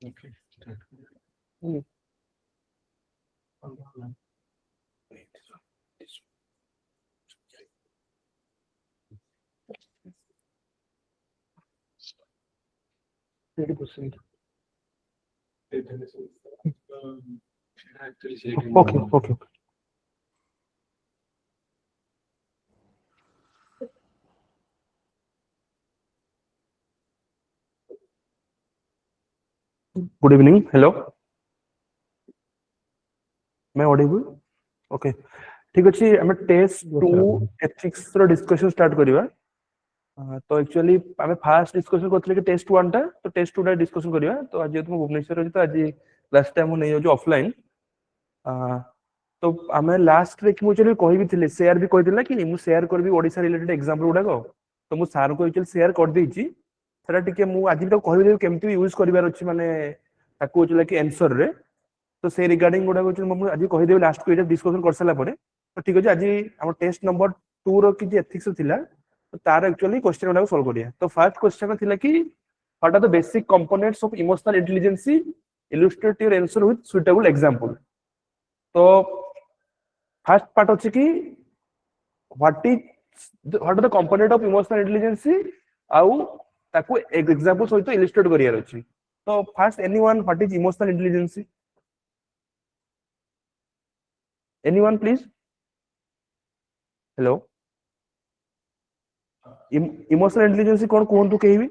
Okay. Hmm. %. Actually, Okay. Good evening. Hello. Am I audible? Okay. ठीक अच्छी हमें test Yes, 2 sir. Ethics रो discussion start करिवा तो actually हमें fast discussion करथले कि test 1 टा तो टेस्ट 2 टा डिस्कशन करिवा तो आज तुम भुवनेश्वर रे तो आज लास्ट टाइम नै जो ऑफलाइन तो हमें लास्ट रे कि मु चली कहि भी थिले शेयर भी कहि दिला कि मु शेयर करबी ओडिसा रिलेटेड एग्जांपल गुडा को तो मु सार को एक्चुअली शेयर कर देई छी सेटा टिके मु आज भी तो कहि देबी केमति यूज करिवार अछि माने ताको चला कि आंसर रे तो से रिगार्डिंग गुडा को मु आज कहि देबी लास्ट को डिस्कशन कर सला परे तो ठीक अछि आज हम टेस्ट नंबर 2 रो कि एथिक्स थिला तो तार एक्चुअली क्वेश्चन गुडा को सॉल्व करिया तो फर्स्ट क्वेश्चन थिला कि what are the basic components of emotional intelligence illustrate your answer with suitable example तो फर्स्ट पार्ट अछि कि what are the component of emotional intelligence आउ ताको एक एग्जांपल सहित इलस्ट्रेट करियार अछि तो first anyone what is emotional intelligence anyone please hello emotional intelligence कोन कोन तो केही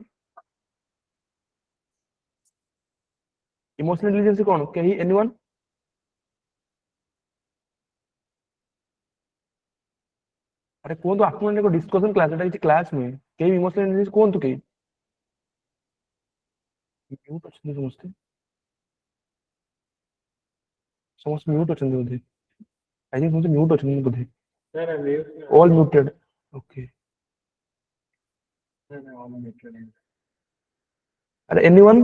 इमोशनल इंटेलिजेंस कोन केही एनीवन अरे कोन तो आपन ने को डिस्कशन क्लास एटा किछि क्लास में केही इमोशनल इंटेलिजेंस कोन तो केही म्यूट अछि समझते समस्त म्यूट अछि बोधे आई थिंक मुझे म्यूट अछि बोधे No, no, mute. All muted okay No, all muted. अरे एनीवन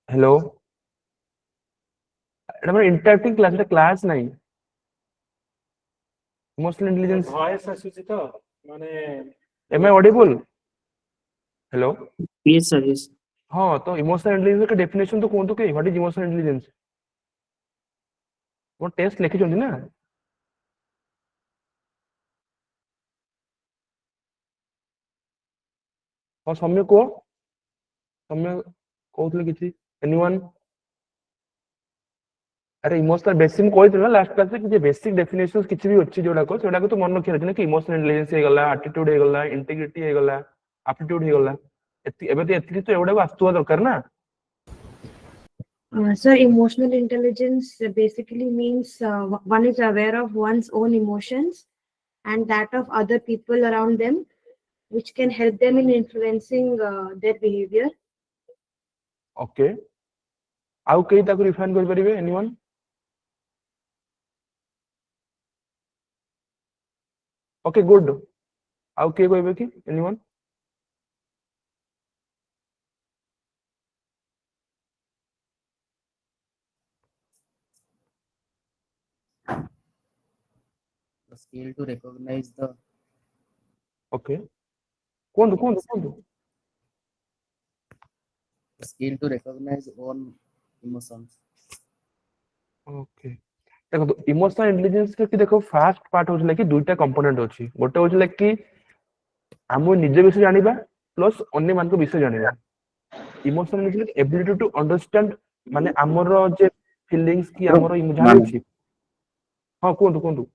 हेलो एटा मतलब इंटरैक्टिंग क्लास एटा क्लास नहीं इमोशनल इंटेलिजेंस Voice ଆସୁଛି ତ ମାନେ am I audible hello Yes, sir. Yes. हाँ तो इमोशनल इंटेलिजेंस का डेफिनेशन तो कौन तो के व्हाट इज इमोशनल इंटेलिजेंस वो टेस्ट लिखि चंदी ना हाँ सौम्य को सौम्य कहउतले किछि एनीवन अरे इमोशनल बेसिक कहइतले ना लास्ट क्लास में कि बेसिक डेफिनेशंस किछि भी अछि जोडा को तो मन रखि रखि ना कि इमोशनल इंटेलिजेंस हे गला एटीट्यूड हे गला इंटीग्रिटी हे गला एप्टीट्यूड हे गला एबे तो एतिकी तो एवडा आस्तुवा दरकार ना Sir, emotional intelligence basically means one is aware of one's own emotions and that of other people around them, which can help them in influencing their behavior. Okay आउ केही ताको रिफाइन कर परिबे एनीवन ओके गुड आउ के कहबे कि anyone The skill to recognize the okay cone skill to recognize own emotions. Okay देखो तो इमोशनल इंटेलिजेंस के कि देखो फास्ट पार्ट होचला कि दुईटा कंपोनेंट अछि गोटे होचला कि हम निजे विषय जानिबा प्लस अन्य मान को विषय जानिबा emotional intelligence ability to understand माने हमरो जे फीलिंग्स की हमरो इमोशन अछि हां कोंदु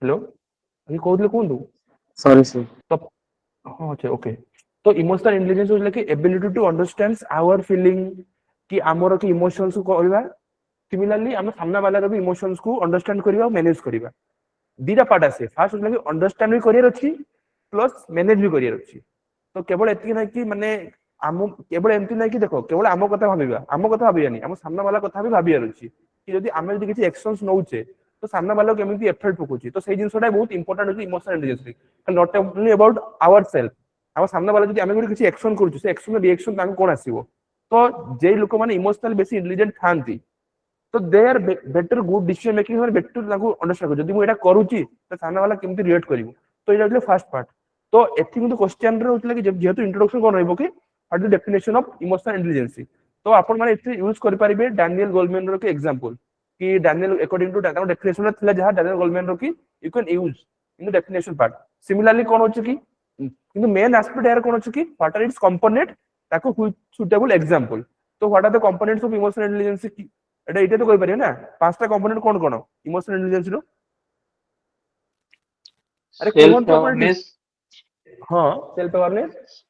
हेलो अभी कहउतले कोंदु Sorry, sir. तो हाँ अच्छा ओके तो इमोशनल इंटेलिजेंस होचला कि ability to understand our feeling कि हमरो की इमोशंस को कहबा सिमिलरली हम सामना वाला रो भी इमोशंस को अंडरस्टैंड करिवा और मैनेज करिवा दीटा पार्ट आसे फास्ट होचला कि अंडरस्टैंड भी करियर अछि प्लस मैनेज भी करियर अछि तो केवल एति नै कि माने हम केवल एमति नै कि देखो केवल हम कथा भाबियानी हम सामना वाला कथा भी भाबियार अछि कि यदि हम यदि किछि एक्शंस नउचे तो सामना वाला केमिति एफर्ट पकोछि तो सेही जिंसटा बहुत इंपोर्टेंट अछि emotional intelligence not only about our self हम सामना वाला यदि हम किछि एक्शन करूछु से एक्शन रिएक्शन तांको कोन आसीबो तो जे लोक माने इमोशनल बेसी इंटेलिजेंट थांती तो they are better good decision making और बेटर लागू अंडरस्टैंड जदि मु एटा करूची तो सामना वाला केमति रिएक्ट करिवो तो एटा होले फर्स्ट पार्ट तो एथि কিন্তু क्वेश्चन रे होतला कि जेहेतु इंट्रोडक्शन कोन रहइबो कि what is the definition of emotional intelligence. तो आपण माने इथे यूज कर परिबे डैनियल गोलमैन रो के एग्जांपल कि डैनियल अकॉर्डिंग टू डेफिनेशन थिला जहा डैनियल गोलमैन रो की you can use in the definition part. Similarly कोन होछ कि किंतु मेन एस्पेक्ट यार कोन होछ कि व्हाट आर इट्स कंपोनेंट ताको सुटेबल एग्जांपल। तो what are the components of emotional intelligence की एटा इते तो कहि परियो ना पांचटा कंपोनेंट कोन इमोशनल इंटेलिजेंस रो। अरे सेल्फ कोन तो अपन अवेयरनेस हां सेल्फ अवेयरनेस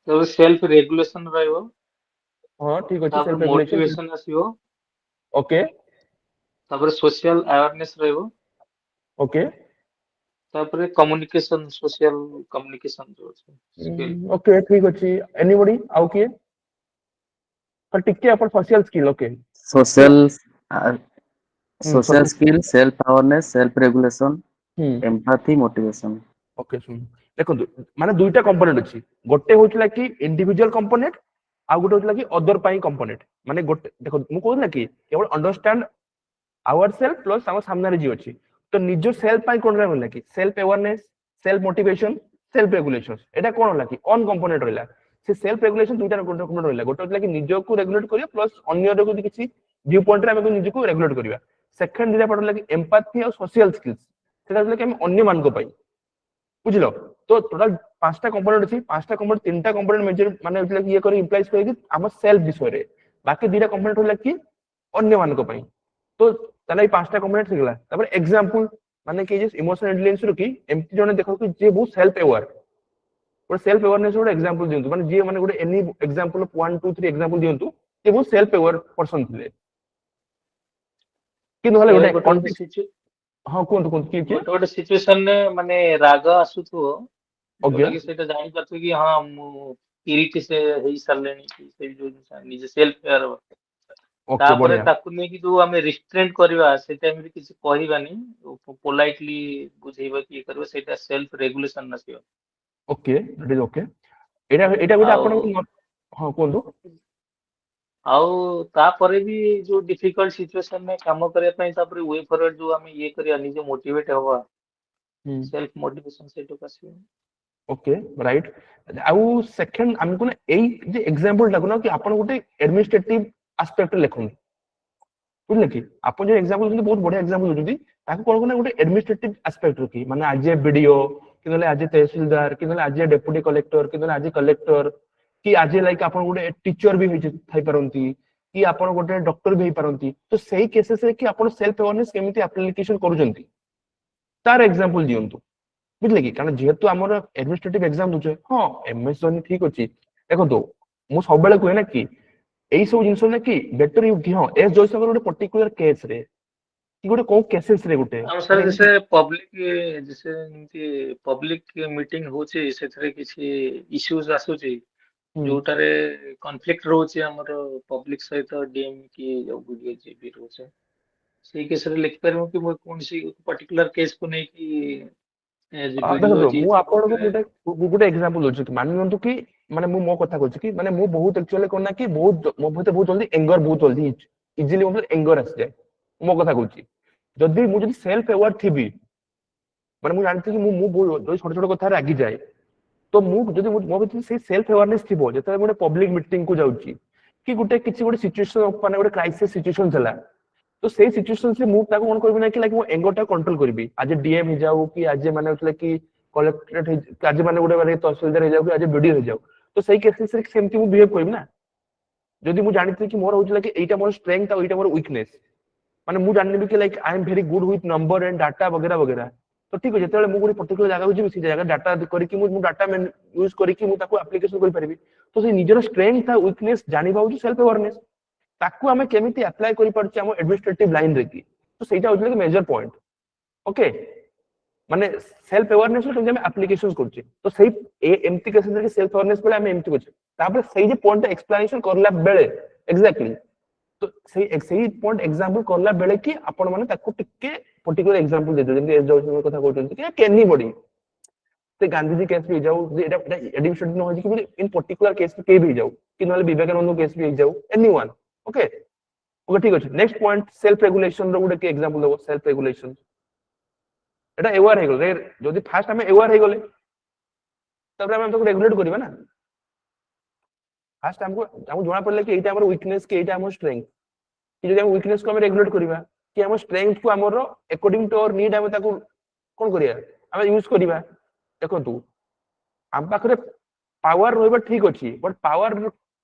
तो सेल्फ रेगुलेशन रहइबो हां ठीक अछि तापर सेल्फ रेगुलेशन मोटिवेशन आसीबो ओके तापर सोशल अवेयरनेस रहइबो ओके तापर कम्युनिकेशन सोशल कम्युनिकेशन जो स्किल ओके ठीक अछि एनीबॉडी आउ किए पर टिके अपन social skill okay social uh, social social skill, self awareness, self regulation, hmm empathy, motivation. Okay सुन देखंतु माने दुईटा कंपोनेंट अछि गोटे होतला कि इंडिविजुअल कंपोनेंट आ गोटे होतला कि अदर पाई कंपोनेंट माने गोटे देखो मु कहला कि केवल अंडरस्टैंड आवर सेल्फ प्लस आम सामने रे जी अछि तो निज सेल्फ पाई कोन रहला कि self awareness self motivation self regulation एटा कोन होला कि ऑन कंपोनेंट रहला से सेल्फ रेगुलेशन दुईटा कंपोनेंट रहला गोटे होतला कि निज को रेगुलेट करिया प्लस अन्य रो किछि व्यू पॉइंट रे हम निज को रेगुलेट करिया सेकंड दिना पडला कि एम्पैथी और सोशल स्किल्स सेटा होतला कि हम अन्य मान को पाई बुझलो। तो टोटल पांचटा कंपोनेंट अछि पांचटा कंपोनेंट तीनटा कंपोनेंट मेजर माने होतला कि ये करे इंप्लाइज करे कि हम सेल्फ विषय रे बाकी दुईटा कंपोनेंट होला कि अन्य मान को पाई। तो ताले पांचटा कंपोनेंट सिगला तापर एग्जांपल माने कि जे इमोशनल इंटेलिजेंस रो कि एमती जने देखो कि जे बहुत सेल्फ अवेयर और सेल्फ अवेयरनेस रो एग्जांपल दियंतु माने जे माने गोटे एनी एग्जांपल 1 2 3 एग्जांपल दियंतु जे बहुत सेल्फ अवेयर पर्सन थिले कि नहले से गोटे गोटे कॉन्टेक्स्ट हां कोन कि गोटे सिचुएशन ने माने राग आसुथो ओके जोटा कि सेटा जानि पाथु कि हां मु इरिट से हेई सरलेनी कि से जो निजे सेल्फ अवेयर ओके तापर बढ़िया ताकु नै कि जो हमें रिस्ट्रेंट करबा से टाइम रे किछ कहबानी पोलाइटली बुझेबा कि करबा सेटा सेल्फ रेगुलेशन नसियो ओके दैट इज ओके एटा गोटे आउ आपण हां कोन आउ तापर भी जो डिफिकल्ट सिचुएशन में काम करया पई तापर वे फॉरवर्ड जो हमें ये करिया निजे मोटिवेट हवा सेल्फ मोटिवेशन से तो कसियो ओके राइट आउ सेकंड हमको ना एई जे एग्जांपल लागो ना कि आपण गोटे एडमिनिस्ट्रेटिव एस्पेक्ट लेखन बुझले कि आपण जे एग्जांपल देते बहुत बढ़िया एग्जांपल देते ताको कोन कोन गोटे एडमिनिस्ट्रेटिव एस्पेक्ट रखी माने आज ए वीडियो कि नले आज तहसीलदार कि नले आज डेप्यूटी कलेक्टर कि नले आज कलेक्टर कि आज लाइक आपण गोटे टीचर भी थाई परंती कि आपण गोटे डॉक्टर भी परंती तो सही केसेस रे कि आपण सेल्फ अवेयरनेस केमिति एप्लीकेशन करूजंती तार एग्जांपल दियंतु बुझले कि कारण जेहेतु आमर एडमिनिस्ट्रेटिव एग्जाम दूचे हाँ एमएस धोनी ठीक अच्छी देखो तो मु सब बेले कहे ना कि एई सब जिंस ना कि बेटर यू कि हाँ एस जयशंकर गोटे पर्टिकुलर केस रे कि गोटे को केसेस रे गोटे हम सर जैसे पब्लिक मीटिंग होचे सेथरे किछि इश्यूज आसुची जोटारे कॉन्फ्लिक्ट रोचे हमर पब्लिक सहित डीएम की जो बीजेपी रोचे सेही केस रे लिख परमु कि मो कोन सी पर्टिकुलर केस को नै कि एज वीडियो देखो जी मु आपन को गोटे एग्जांपल दोछु कि मान नियंतु कि माने मु मो कथा कहूची कि माने मु बहुत एक्चुअली कोना कि बहुत मो भते बहुत जल्दी एंगर बहुत जल्दी इजीली मतलब एंगर आस जाए मो कथा कहूची जदी मु जदी सेल्फ अवेयर थिबी माने मु जानती कि मु जो छोट छोट कथा रागी जाए तो मु जदी मो भते से सेल्फ अवेयरनेस थिबो जते गोटे पब्लिक मीटिंग को जाउची कि गोटे किछि गोटे सिचुएशन माने गोटे क्राइसिस सिचुएशन चला तो सेही सिचुएशन से मु ताको कोन करबी ना कि लाइक मो एंगर टा कंट्रोल करबी आज डीएम हो जाऊ कि आज माने होतले कि कलेक्टरेट आज माने गोटे माने तहसीलदार हो जाऊ कि आज वीडियो हो जाऊ तो सही केसेस रे सेमती मु बिहेव करबी ना जदी मु जानिथि कि मोर होतले कि एटा मोर स्ट्रेंथ आ एटा मोर वीकनेस माने मु जानबी कि like I am very good with number and data वगैरह वगैरह तो ठीक है जेतेले मु गोटे पर्टिकुलर जगह को जिबि से जगह डाटा करके मु डाटा यूज करके मु ताको एप्लीकेशन कर परिबी तो से निजर स्ट्रेंथ आ वीकनेस जानिबा हो सेल्फ अवेयरनेस ताकू हमें केमिति अप्लाई करि परछि हम एडमिनिस्ट्रेटिव लाइन रे की तो सेटा होतले कि मेजर पॉइंट ओके माने सेल्फ अवेयरनेस रो हम एप्लीकेशंस करछि तो सही एमती केसेस रे सेल्फ अवेयरनेस बेले हम एमती करछि तापर सही जे पॉइंट एक्सप्लेनेशन करला बेले एग्जैक्टली तो सही पॉइंट एग्जांपल करला बेले कि आपण माने ताकू टिके पर्टिकुलर एग्जांपल दे दो जेमति एस जॉर्ज कथा कहउछन कि कैनी बॉडी से गांधी जी केस भी जाऊ जे एटा एडमिनिस्ट्रेटिव न हो कि इन पर्टिकुलर केस पे भी जाऊ कि नले विवेकानंद केस भी जाऊ एनीवन ओके ओके ठीक अछि नेक्स्ट पॉइंट सेल्फ रेगुलेशन रो गुडे के एग्जांपल दो सेल्फ रेगुलेशन एटा अवेयर हे गले जदी फास्ट हमें अवेयर हे गले तब हम तो रेगुलेट करबा ना फास्ट हमको जଣା पड़ले कि एटा हमर वीकनेस कि एटा हमर स्ट्रेंथ कि जदि हम वीकनेस को हम रेगुलेट करबा कि हमर स्ट्रेंथ को हमर अकॉर्डिंग टू आवर नीड हम ताको कोन करिया हम यूज करबा देखंतु हम पाखरे पावर रहबा ठीक अछि बट पावर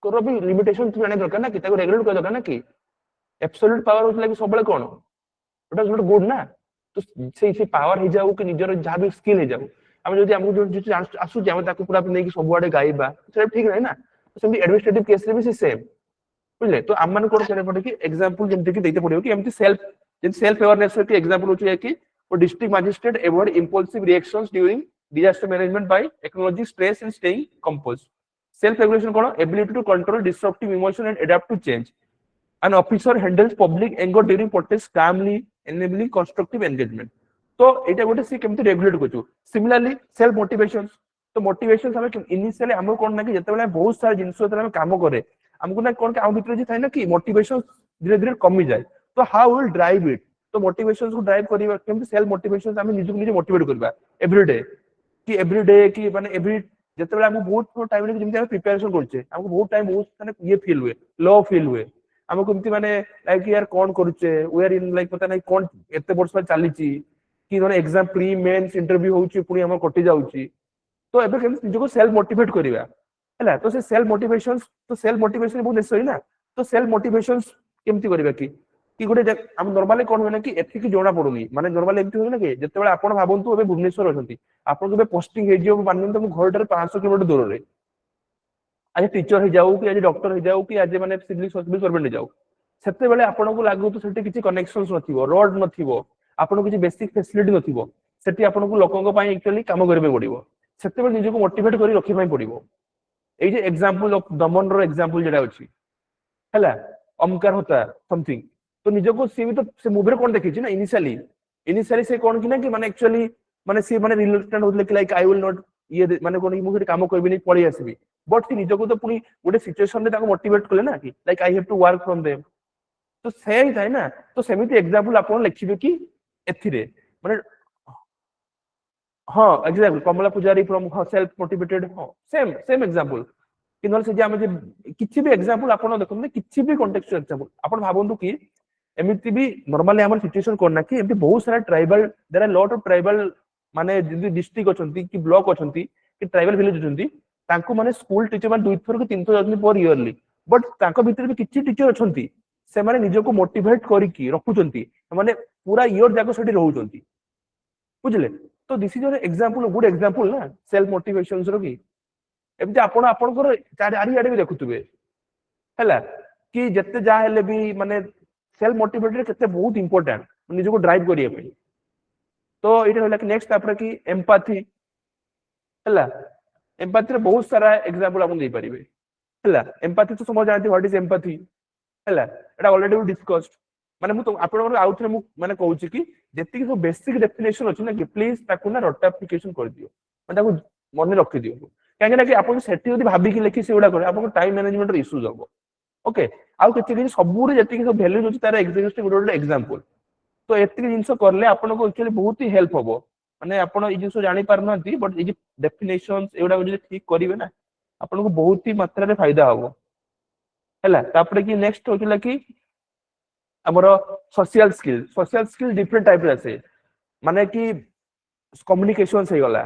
करो भी लिमिटेशन जाने दरकार ना कि ताको रेगुलेट कर दरकार ना कि एब्सोल्यूट पावर होतला कि सबले कोन इट इज नॉट गुड ना तो से पावर हे जाऊ कि निजर जहां भी स्किल हे जाऊ हम जदि हमको जो आसु जे हम ताको पूरा नै कि सब आडे गाइबा से ठीक नै ना तो सेमि एडमिनिस्ट्रेटिव केस रे भी से सेम बुझले तो हम मन कोन करे पड़े कि एग्जांपल जेंति कि देते पड़ियो कि एमति सेल्फ अवेयरनेस के एग्जांपल होची है कि वो district magistrate avoid impulsive reactions during disaster management by acknowledging stress and staying composed. Self regulation kono ability to control disruptive emotion and adapt to change. An officer handles public anger during protests calmly, enabling constructive engagement. तो एटा गोटे सी केमति regulate करछु. Similarly self motivations तो motivations हमें initially हमको कोन ना कि जते बेला बहुत सारा जिंस जते हम काम करे हमको ना कोन के हम भीतर जे थाय ना कि मोटिवेशन धीरे धीरे कमी जाए तो हाउ विल ड्राइव इट तो मोटिवेशंस को ड्राइव करिवा केमति सेल्फ मोटिवेशंस हम निजु निजे मोटिवेट करबा एवरीडे कि माने एवरी जते बेला हम बहुत टाइम रे जेमति हम प्रिपरेशन करछे हमको बहुत टाइम बहुत माने ये फील हुए लो फील हुए हमको केमति माने लाइक यार कोन करछे वी आर इन लाइक पता नै कोन एते वर्ष पर चालीची कि माने एग्जाम प्री मेंस इंटरव्यू होउची पुनी हम कटि जाउची तो एबे केमति निजको सेल्फ मोटिवेट करिवा हैला तो से सेल्फ मोटिवेशन बहुत नेसेसरी ना तो सेल्फ मोटिवेशंस केमति करिवा कि गोटे हम नॉर्मली कोन होना कि एथि कि जोना पडुनी माने नॉर्मली एमति होना कि जते बेला आपण भाबंतु एबे भुवनेश्वर अछंती आपण के पोस्टिंग हे जियो मानन तो घर डर 500 किलोमीटर दूर रे आज टीचर हे जाऊ कि आज डॉक्टर हे जाऊ कि आज माने सिविल सर्वेंट हे जाऊ सेते बेले आपण को लागु तो सेते किछि कनेक्शंस नथिबो रोड नथिबो आपण किछि बेसिक फैसिलिटी नथिबो सेति आपण को लोकन को पई एक्चुअली काम करबे पड़िबो सेते बेले निजे को मोटिवेट करी रखि पई पड़िबो ए जे example of Daman row example जेडा अछि हैला अमकार होता समथिंग तो निजो को सी भी तो से मूवी रे कोन देखि छी ना इनिशियली से कोन कि ना कि माने एक्चुअली माने सी माने रिलक्टेंट होतले कि लाइक आई विल नॉट ये माने कोन मूवी रे काम करबी नै पड़ी आसीबी बट सी निजो को तो पुनी गोटे सिचुएशन रे ताको मोटिवेट करले ना कि like I have to work from them तो सेम थाय ना तो सेमिति एग्जांपल आपण लिखिबे कि एथि रे माने हां एग्जैक्टली कमला पुजारी फ्रॉम सेल्फ मोटिवेटेड हां सेम एग्जांपल कि नल से जे हम जे किछि भी एग्जांपल आपण देखन किछि भी कॉन्टेक्स्ट एग्जांपल आपण भाबंतु कि एमिति भी नॉर्मली हमर सिचुएशन करना कि एमिति बहुत सारा tribal there are lot of tribal माने जदी डिस्ट्रिक्ट अछंती कि ब्लॉक अछंती कि ट्राइबल विलेज अछंती तांको माने स्कूल टीचर माने 2 थर कि 3 थर जाउछंती पर इयरली बट तांको भीतर भी किछि टीचर अछंती से माने निजो को मोटिवेट करी कि रखुचंती माने पूरा इयर जाको सेठी रहउचंती बुझले तो this is an example good example ना सेल्फ मोटिवेशंस रो कि एमिति आपण आपनकर चारि आडे भी देखुतबे हैला कि जत्ते जा हेले भी माने सेल्फ मोटिवेटेड केते बहुत इंपोर्टेंट निजे को ड्राइव करिए पे तो इटा होला कि नेक्स्ट आपरा कि एम्पैथी हैला एम्पैथी रे बहुत सारा एग्जांपल आपण दे परिबे हैला एम्पैथी तो समझ जानती व्हाट इज एम्पैथी हैला एटा ऑलरेडी वी डिस्कस्ड माने मु तो आपण आउट रे मु माने कहूची कि जेति सब बेसिक डेफिनेशन अछि ना कि प्लीज ताकू ना रटाफिकेशन कर दियो माने ताकू मन रख दियो काहे ना कि आपण सेठी जदी भाबी कि लिखि सेउडा करे आपण टाइम मैनेजमेंट रे इश्यूज हो ओके आउ केते कि सबुरे जेति सब वैल्यूज अछि तार एग्जीक्यूटिव गोटे एग्जांपल तो एति जिंस करले आपण को एक्चुअली बहुत ही हेल्प होबो माने आपण ई जिंस जानि पार नथि बट ई डेफिनेशंस एउडा जदी ठीक करिवे ना आपण को बहुत ही मात्रा रे फायदा होबो हैला तापरे कि नेक्स्ट होतिला कि हमरो सोशल स्किल डिफरेंट टाइप रे আছে माने कि कम्युनिकेशंस हे गला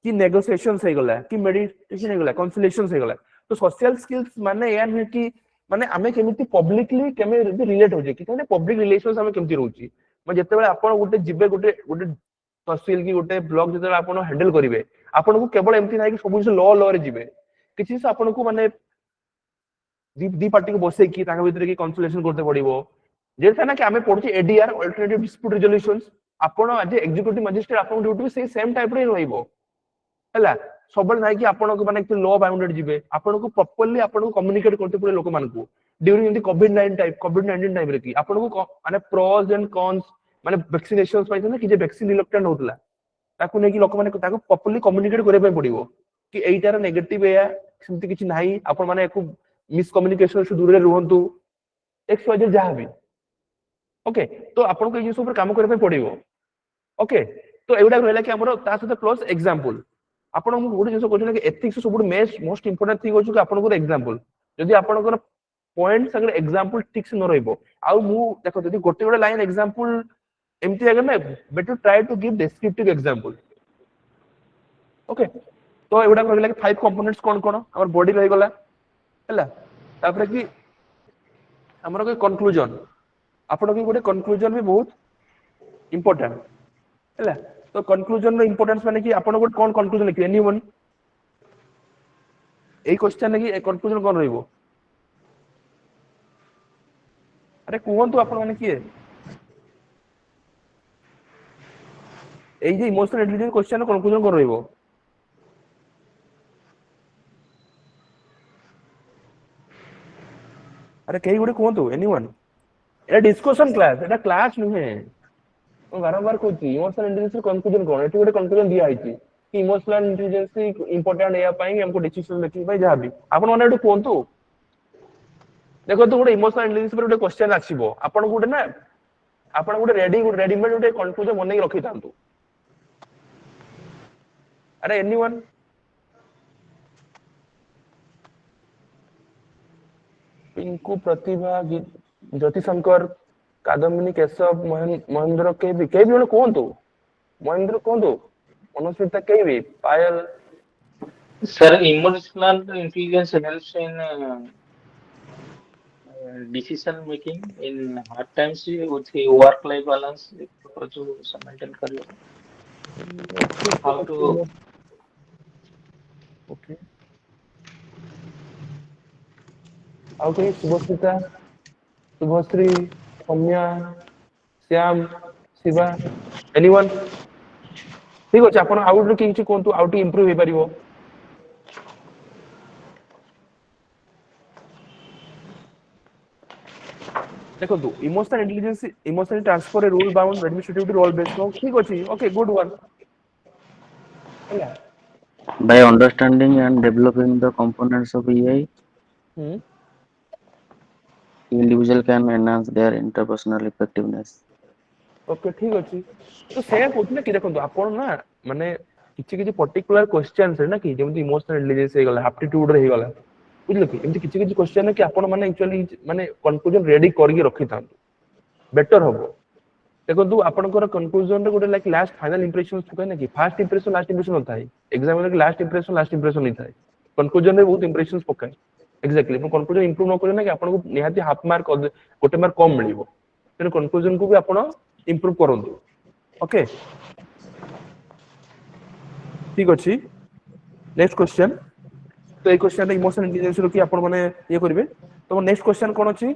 कि नेगोशिएशंस हे गला कि मेडिटेशन हे गला कंसोलिएशंस हे गला तो सोशल स्किल्स माने या नहीं कि माने आमे केमिति पब्लिकली केमे रिलेट हो जे कि माने पब्लिक रिलेशंस आमे केमिति रहउची माने जते बेले आपण गोटे जिबे गोटे तहसील की गोटे ब्लॉक जते आपण हैंडल करिवे आपण को केवल एमति नाही कि सब जिस लॉ रे जिबे किछि से आपण को माने दी पार्टी को बसे कि ताका भीतर की कंसोलिएशन करते पड़िबो जेता ना कि आमे पढुची एडीआर अल्टरनेटिव डिस्प्यूट रिजोल्यूशंस आपण आज एग्जीक्यूटिव मजिस्ट्रेट आपण ड्यूटी से सेम टाइप रे रहइबो हैला सबल नाही कि आपण को माने लॉ बाउंडेड जिबे आपण को प्रॉपर्ली आपण को कम्युनिकेट करते पड़े लोक मान को ड्यूरिंग द कोविड-19 टाइम रे कि आपण को माने प्रोस एंड कॉन्स माने वैक्सीनेशंस पाइ ना कि जे वैक्सीन रिलक्टेंट होतला ताकू नै कि लोक माने ताको प्रॉपर्ली कम्युनिकेट करे पय पड़िबो कि एइटार नेगेटिव या सेमति किछि नाही आपण माने एको मिस कम्युनिकेशन से दूर रे रहंतु एक्स वाई जेड जहां भी ओके तो आपण को ये सब पर काम करे पय पड़िबो ओके तो एउडा रहला कि हमरो ता सते प्लस एग्जांपल आपण गोटे जिंस कहछन कि एथिक्स सब मोस्ट इंपोर्टेंट थिंग होछ कि आपण को एग्जांपल जदि आपनकर पॉइंट संगे एग्जांपल ठीक से न रहइबो आउ मु देखो जदि गोटे गोटे लाइन एग्जांपल एमती अगर ना better try to give descriptive example okay तो एगुडा रहला कि फाइव कंपोनेंट्स कोन कोन हमर बॉडी रहि गला हैला तापर कि हमर के कंक्लूजन आपण के गोटे कंक्लूजन भी बहुत इंपोर्टेंट हैला तो कंक्लूजन रो इंपोर्टेंस माने कि आपण गोटे कोन कंक्लूजन लिखि एनीवन एई क्वेश्चन कि कंक्लूजन कोन रहइबो अरे कुहंतु आपण माने किए एई जे इमोशनल इंटेलिजेंस क्वेश्चन कंक्लूजन कोन रहइबो अरे कई गुडे कहतु एनीवन एटा डिस्कशन क्लास एटा क्लास नुहे मैं बारंबार कहूची इमोशनल इंटेलिजेंस कंक्लूजन कोन एटी गुडे कंक्लूजन दिया आइची कि इमोशनल इंटेलिजेंस इंपोर्टेंट या पाई हमको डिसीजन मेकिंग पाई जहां भी आपण माने एटू कहतु देखो तो गुडे इमोशनल इंटेलिजेंस पर गुडे क्वेश्चन आसीबो आपण गुडे ना आपण गुडे रेडीमेड गुडे कंक्लूजन बनै रखि तांतु अरे एनीवन पिंकू प्रतिभा ज्योति शंकर कादम्बिनी केशव महेंद्र के भी कहतु महेंद्र कहतु मनस्विता के भी पायल Sir, emotional intelligence helps in decision making in hard times with work life balance जो maintain कर how to okay okay Subhasmita Subhashree Soumya Shyam Shiva anyone ठीक अछि आपण आउट किछि कोंतु आउट इंप्रूव हे परिबो देखो तू emotional intelligence emotional transfer rule bound administrative role based no ठीक अछि ओके गुड वन हैला By understanding and developing the components of AI, individual can enhance their interpersonal effectiveness. Okay ठीक अछि तो से कोथले कि देखो आपण ना माने किछि किछि पर्टिकुलर क्वेश्चंस है ना कि जेमति इमोशनल इंटेलिजेंस हे गला एप्टीट्यूड रे हे गला बुझलो कि एमति किछि किछि क्वेश्चन है कि आपण माने एक्चुअली माने कंक्लूजन रेडी करके रखि थांतु बेटर होबो देखो तू आपनकर कंक्लूजन रे गोटे लाइक लास्ट फाइनल इंप्रेशन कहै ना कि फर्स्ट इंप्रेशन लास्ट इंप्रेशन होता है एग्जाम में लास्ट इंप्रेशन नहीं था कंक्लूजन रे बहुत इंप्रेशंस पकाए एग्जैक्टली अपन कंक्लूजन इंप्रूव न करे ना कि आपन को निहाती हाफ मार्क गोटे मार्क कम मिलिबो तेन कंक्लूजन को भी आपण इंप्रूव करंतु ओके ठीक अछि नेक्स्ट क्वेश्चन तो ए क्वेश्चन इमोशनल इंटेलिजेंस रो कि आपण माने ये करबे तो नेक्स्ट क्वेश्चन कोन अछि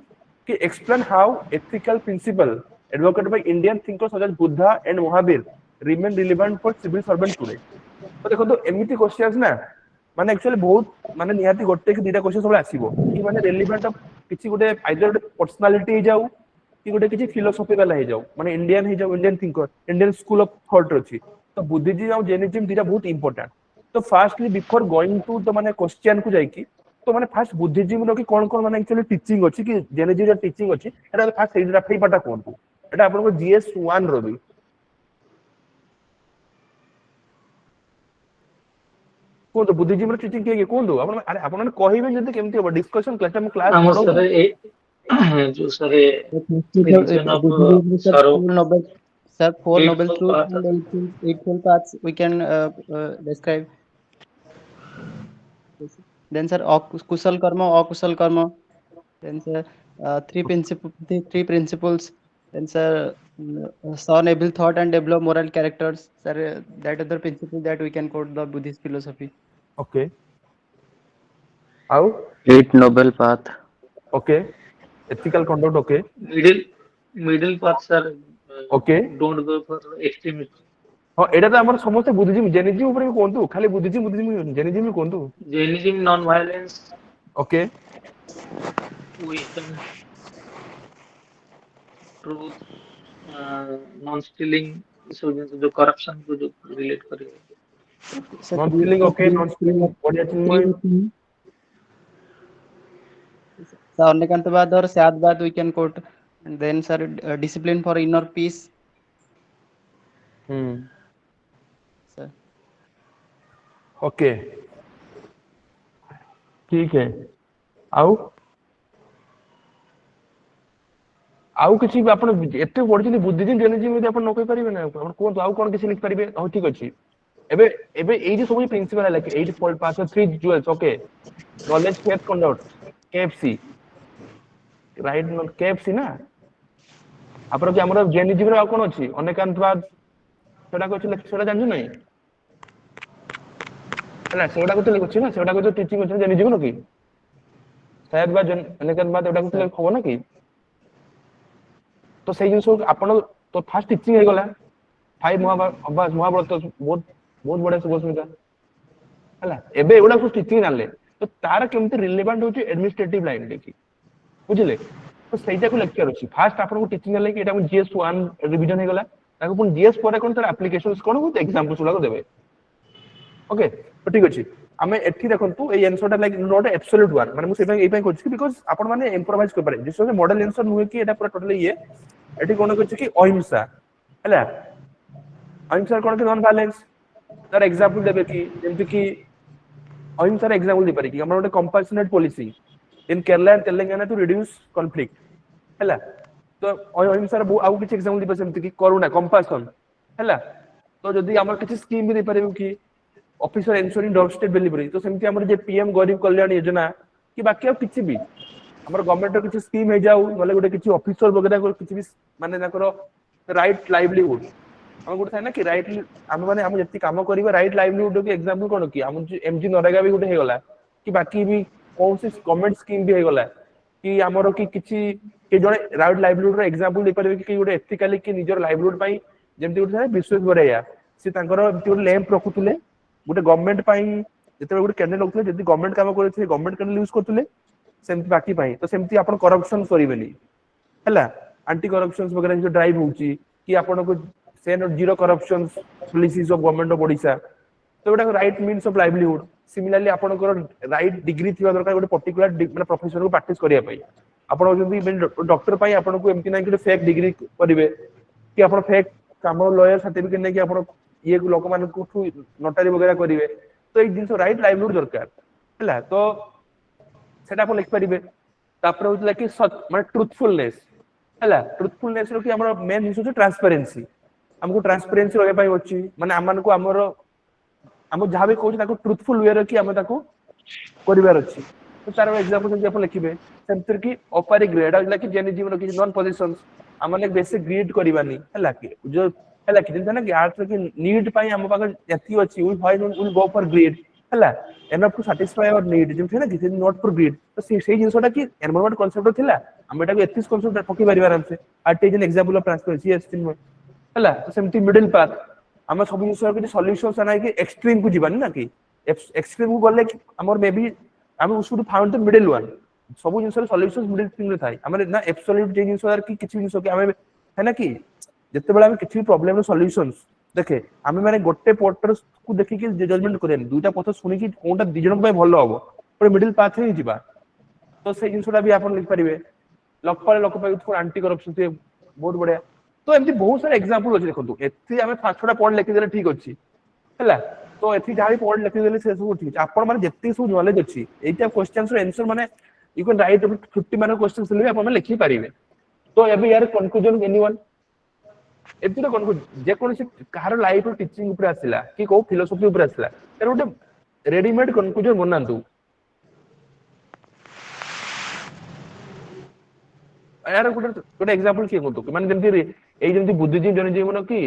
कि explain how ethical principle advocated by Indian thinkers such as Buddha and Mahavir remain relevant for civil servant today तो देखो तो एमिति क्वेश्चंस ना माने एक्चुअली बहुत माने निहाती गोटे कि दीटा क्वेश्चन सब आसीबो कि माने रेलेवेंट ऑफ किछि गोटे आइदर गोटे पर्सनालिटी हे जाऊ कि गोटे किछि फिलोसॉफी वाला हे जाऊ माने इंडियन हे जाऊ Indian thinker Indian school of thought अछि तो बुद्धिज्म और जैनिज्म दीटा बहुत इंपोर्टेंट तो fastly before going to the माने क्वेश्चन को जाई कि तो माने फास्ट बुद्धिज्म रो कि कोन माने एक्चुअली टीचिंग अछि कि जैनिज्म टीचिंग अछि एटा फास्ट सेइडा फेइ पाटा कोन एटा आपन को जीएस 1 रो भी कोन तो बुद्धिज्म रो टीचिंग के कोन दो आपन अरे आपन कहिबे जदी केमति हो डिस्कशन क्लास में क्लास हम पढो सर जो sir religion of Sir, sorrow four noble, sir, four noble eightfold truths path and eightfold paths we can describe. Then, sir, kusal karma, akusal karma. Then, sir, three principles. Then, sir, saw noble thought and develop moral characters. Sir, that other principle that we can quote the Buddhist philosophy. Okay आउ Eight Noble Path. Okay ethical conduct okay middle path sir okay don't go for extremism हां एटा तो हमर समस्त Buddhism Jainism ऊपर भी कोंतु खाली Buddhism Jainism भी कोंतु Jainism non-violence okay wisdom truth non-stealing सब जिनिस जो corruption को जो relate करेगा Sir, non skilling okay non skilling बढ़िया चिन्मय sir, Nekantavad or Sadvad we can quote. And then, sir, discipline for inner peace. Sir. Okay ठीक है ଆଉ ଆଉ କିଛି ବି ଆପଣ ଏତେ ପଢିଛନ୍ତି ବୁଦ୍ଧିଜୀବୀ ଜେନେଜିମ୍ ଯଦି ଆପଣ ନ କହିପାରିବେ ନା ଆପଣ କୁହନ୍ତୁ ଆଉ କଣ କିଛି ଲିଖିପାରିବେ ହଉ ଠିକ ଅଛି ଏବେ ଏବେ ଏଇଠି ସବୁ ପ୍ରିନ୍ସିପାଲ ହେଲା କି 8 pass 3 jewels okay knowledge faith conduct KFC right KFC ନା ଆପଣ କି ଆମର ଜେନେଜିମ୍ ର ଆଉ କଣ ଅଛି ଅନେକାନ୍ତବାଦ ସେଟା ଅଛି ସେଟା ଜାଣିଛୁ ନାହିଁ ହେଲା ସେଗୁଡାକୁ ତ ଲେଖୁଛି ନା ସେଗୁଡାକୁ ତ ଟିଚିଂ ଅଛି ଜେନେଜିମ୍ ର କି शायद बा ଅନେକାନ୍ତବାଦ ଏଗୁଡାକୁ ତ ହବ ନା କି तो ସେଇ ଜିନିଷ ଆପଣ ତ ଫାର୍ଷ୍ଟ ଟିଚିଂ ହେଇଗଲା फाइव ମହାଭାରତ ବହୁତ ବହୁତ ବଢିଆ ସୁଭ ସୁବିଧା ହେଲା ଏବେ ଏଗୁଡା ସବୁ ଟିଚିଂ ଜାଣିଲେ ତ ତାର କେମିତି ରିଲେଭାଣ୍ଟ ହଉଛି ଆଡମିନିଷ୍ଟ୍ରେଟିଭ ଲାଇନ ଦେଖି ବୁଝିଲେ ତ ସେଇଟାକୁ ଲେକ୍ଚର ଅଛି ଫାର୍ଷ୍ଟ ଆପଣଙ୍କୁ ଟିଚିଂ ହେଲେ କି ଏଟା ଜିଏସ୍ 1 ରିଭିଜନ ହେଇଗଲା ତାକୁ ପୁଣି ଜିଏସ୍ ପରେ କଣ ତାର ଆପ୍ଲିକେଶନ୍ସ କଣ ବହୁତ ଏକ୍ସାମ୍ପଲ୍ସ ଗୁଡାକ ଦେବେ ओके तो ठीक अछि हमें एठी देखंतु ए आंसर टा लाइक नॉट एब्सोल्यूट वन माने मु सेबा एई पय कहछि बिकॉज़ आपण माने इंप्रोवाइज कर पारे जिसो मॉडल आंसर नुहे कि एटा पूरा टोटली ये एठी कोन कहछि कि अहिंसा हैला अहिंसा कोन कि नॉन वायलेंस तार एग्जांपल देबे कि जेंति कि अहिंसा रे एग्जांपल दे पारे कि हमर ओटे compassionate policy in Kerala and Telangana to reduce conflict हैला तो अहिंसा रे आउ किछ एग्जांपल दिबे सेमति कि करुणा कंपैशन हैला तो जदी हमर किछ स्कीम भी दे पारे कि officer ensuring dog state delivery तो सेमती हमर जे पीएम गरीब कल्याण योजना कि बाकी किछि भी हमर गवर्नमेंट रो किछि स्कीम हे जाऊ नले गोटे किछि ऑफिसर वगैरह को किछि भी माने नाकर राइट लाइवलीहुड हम गोटे थाय ना कि राइट हम माने हम जति काम करिबा राइट लाइवलीहुड के एग्जांपल कोन कि हम एमजी नरेगा भी गोटे हे गला कि बाकी भी कौन सी गवर्नमेंट स्कीम भी हे गला कि हमर कि किछि के जणे राइट लाइवलीहुड रो एग्जांपल दे परबे कि गोटे एथिकली कि निजर लाइवलीहुड पई जेमति गोटे विश्वास बरेया से तांकर गोटे लैंप रखुतले गोटे गवर्नमेंट पई जते गोटे कैंडिडेट होतले जति गवर्नमेंट काम करथि गवर्नमेंट कैंडिडेट यूज करथले सेमति बाकी पई तो सेमति आपण करप्शन करिवेनी हैला एंटी करप्शन वगैरह जो ड्राइव होउची कि आपण को Sen zero corruption policies of government of Odisha तो गोटे right means of livelihood similarly आपण को राइट डिग्री थिबा दरकार गोटे पर्टिकुलर माने प्रोफेशन को प्रैक्टिस करिया पई आपण जदी डॉक्टर पई आपण को एमति नै कि फेक डिग्री करिवे कि आपण फेक काम लॉयर सर्टिफिकेट नै कि आपण ये लोक मान को नोटारी वगैरह करिवे तो एक दिन राइट लाइवलीहुड दरकार हैला तो सेटा आपण लिख परिबे तापर होतला कि माने ट्रुथफुलनेस हैला ट्रुथफुलनेस रो कि हमर मेन इशू छै ट्रांसपेरेंसी हमको ट्रांसपेरेंसी रहे पाई अछि माने हमन को हमर हम जहां भी कहू ताको ट्रुथफुल वे रो कि हम ताको करिवार अछि तो तार एग्जांपल जदी आपण लिखिबे सेंटर की ऑपरी ग्रेड होला कि जेनेजिम रो कि नॉन पोजीशंस हमने बेसिक ग्रेड करबानी हैला कि जो हैला कि जेंता ना कि आर्ट्स की नीड पाई हम पाकर जति अछि विल गो फॉर ग्रेड हैला enough to satisfy our need जेंता ना कि नॉट फॉर ग्रेड तो सेही जिंसटा कि एनवायरनमेंट कांसेप्ट थिला हम एटा को एथिक्स कांसेप्ट पकी परिवार आराम से art is an example of transparency yes thin हैला तो सेमती मिडिल पाथ हम सब जिंस के सॉल्यूशंस आना कि एक्सट्रीम को जीवानी ना कि एक्सट्रीम को गले हमर मे बी हम should found the middle one सब जिंस सॉल्यूशंस मिडिल थिंग रे थाई हमर ना एब्सोल्यूट जे जिंस कि किछि जिंस कि हमें है ना कि जते बेला हम किछि प्रॉब्लम रो सॉल्यूशंस देखे हमें माने गोटे पोर्टर को देखि कि जजमेंट करेन दुटा पथ सुनि कि कोनटा दि जन को भलो हबो पर मिडिल पाथ ही जीवा तो से जिंसटा भी आपण लिख परिबे लोक पाई थोड़ा एंटी करप्शन से बहुत बढ़िया तो एमती बहुत सारा एग्जांपल अछि देखंतु एथि हमें फास्ट छोटा पॉइंट लिखि देले ठीक अछि हैला तो एथि जाहि पॉइंट लिखि देले से सब ठीक आपण माने जत्ते सब नॉलेज अछि एटा क्वेश्चंस रो आंसर माने यू कैन राइट 50 माने क्वेश्चंस लिबे आपण लिखि पारिबे तो एबे यार कंक्लूजन एनीवन एथि तो कंक्लूजन जे कोन से कहार लाइफ रो टीचिंग ऊपर आसिला कि को फिलोसफी ऊपर आसिला तर गोटे रेडीमेड कंक्लूजन बनांतु यार गोटे एग्जांपल के कोतु माने जेंति ए जेंति बुद्धिजीवी जने जीवन की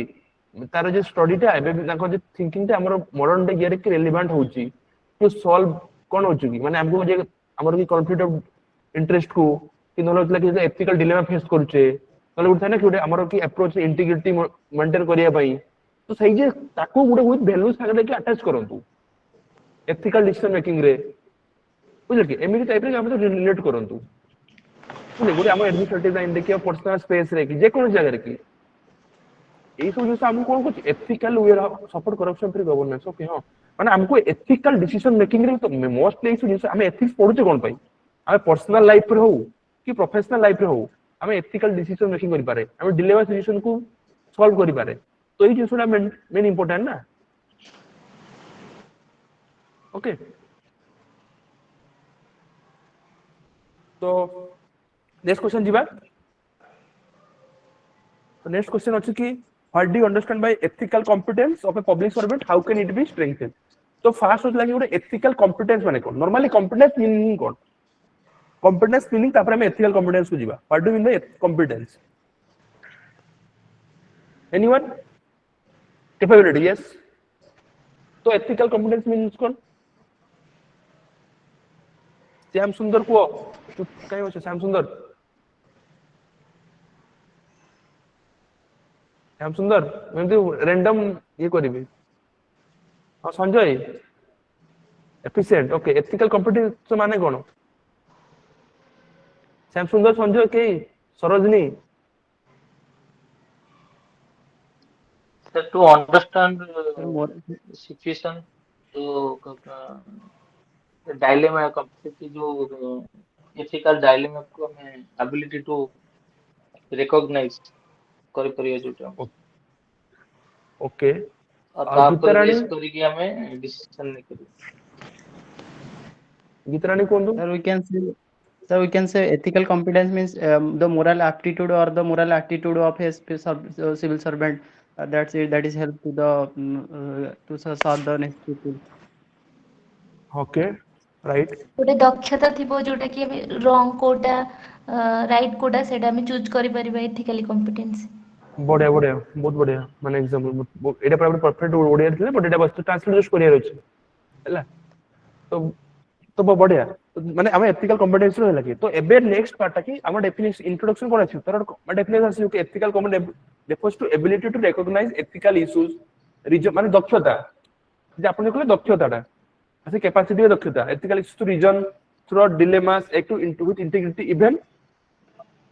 तार जे स्टडी टा एबे ताको जे थिंकिंग टा हमर मॉडर्न डे गियर के रिलेवेंट होची टू सॉल्व कोन होची की माने हमको जे हमर की कॉन्फ्लिक्ट ऑफ इंटरेस्ट को कि knowledge like ethical dilemma face करछे नले उठा ना कि हमर की अप्रोच इंटीग्रिटी मेंटेन करिया पई तो सही जे ताको गुडे विथ वैल्यूज सागले कि अटैच करंतु एथिकल डिसीजन मेकिंग रे बुझल कि एमिली टाइप रे हम तो रिलेट करंतु बुझले गुडे हम एडमिनिस्ट्रेटिव लाइन देखियो पर्सनल स्पेस रे कि जे कोन जगह रे कि এই সব জিনিস আমি কোন করছি ethical way support corruption free governance ওকে हां মানে हमको एथिकल डिसीजन मेकिंग रे तो मोस्टली এই জিনিস আমি এথিক্স পড়ুছে কোন পাই আমি पर्सनल लाइफ रे हो कि प्रोफेशनल लाइफ रे हो আমি एथिकल डिसीजन मेकिंग करि पारे আমি डिलेमा सिचुएशन को सॉल्व करि पारे तो এই জিনিসটা मेन इंपोर्टेंट ना ओके तो नेक्स्ट क्वेश्चन जीवा तो नेक्स्ट क्वेश्चन अछि कि what do you understand by ethical competence of a public servant how can it be strengthened तो फास्ट होतला कि ଗୋଟେ एथिकल कॉम्पिटेंस माने कोन नॉर्मली कॉम्पिटेंस मीनिंग कोन कॉम्पिटेंस मीनिंग तापर हम एथिकल कॉम्पिटेंस को जीवा what do you mean by competence anyone capability yes तो एथिकल कॉम्पिटेंस मीन्स कोन श्याम सुंदर को चुप काई होछ श्याम सुंदर मैं रैंडम ये करिवे हां Sanjay efficient okay ethical competence माने कोन श्याम सुंदर संजय के Sarojini Sir, to understand more situation, तो डायलेमा कंप्लीटली जो एथिकल डायलेमा को हमें एबिलिटी टू रिकॉग्नाइज कर परियो जोटा ओके और आ, तापर गीताराणी बेस करिके हमें डिसीजन नहीं करू गीतराणी कोंदु sir we can say ethical competence means the moral aptitude or the moral attitude of a civil servant that's it that is help to the to solve the next people. Okay right ଗୋଟେ ଦକ୍ଷତା ଥିବ ଯୋଉଟା କି ଆମେ ରଙ୍ଗ କୋଉଟା right କୋଉଟା ସେଇଟା ଆମେ ଚୁଜ୍ କରିପାରିବା ଏଥିକାଲି କମ୍ପିଟେନ୍ସ। बढ़िया बढ़िया बहुत बढ़िया माने एग्जांपल एटा पर परफेक्ट ओडिया थिले बट एटा बस ट्रांसलेट जस्ट करिया अछि हैला तो बढ़िया माने हम एथिकल कॉम्पिटेंस रो हैला कि तो एबे नेक्स्ट पार्ट कि हम डेफिनेशन इंट्रोडक्शन कोन अछि तर डेफिनेशन अछि कि ethical competence refers to ability to recognize ethical issues reason माने दक्षता जे आपण कहले दक्षताटा ऐसे कैपेसिटी दक्षता ethical issues to reason through dilemmas act to with integrity even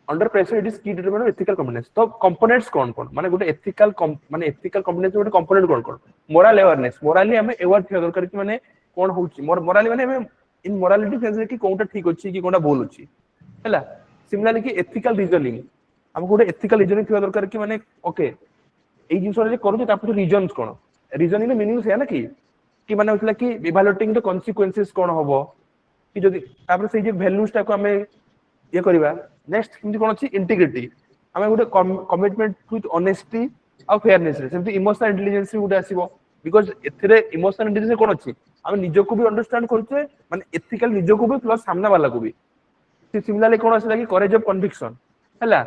under pressure it is key determinant of ethical competence तो components कौन कौन माने गोटे एथिकल माने एथिकल कॉम्पिटेंस गोटे कंपोनेंट कौन कौन मोरल अवेयरनेस मोराली हमें अवेयर थिया दरकार कि माने कौन होउची मोराली माने हमें इन मोरालिटी सेंस कि कोनटा ठीक अछि कि कोनटा भूल अछि हैला सिमिलरली कि एथिकल रीजनिंग हम गोटे एथिकल रीजनिंग थिया दरकार कि माने ओके एई जिंस रे करू तापर रीजंस कोन रीजनिंग मीनिंग से है ना कि माने होतला कि इवैल्यूएटिंग द कॉन्सिक्वेंसेस कोन होबो कि जदी तापर से जे वैल्यूज टा को हमें ये करबा नेक्स्ट किंती कोन अछि इंटीग्रिटी हमें गोटे कमिटमेंट विथ ऑनेस्टी और फेयरनेस रे सेमति इमोशनल इंटेलिजेंस गोटे आसीबो बिकॉज़ एथिरे इमोशनल इंटेलिजेंस कोन अछि हम निजको भी अंडरस्टैंड करछे माने एथिकल निजको भी प्लस सामना वाला को भी सिमिलरली कोन आसीला कि करेज ऑफ कन्विक्शन हैला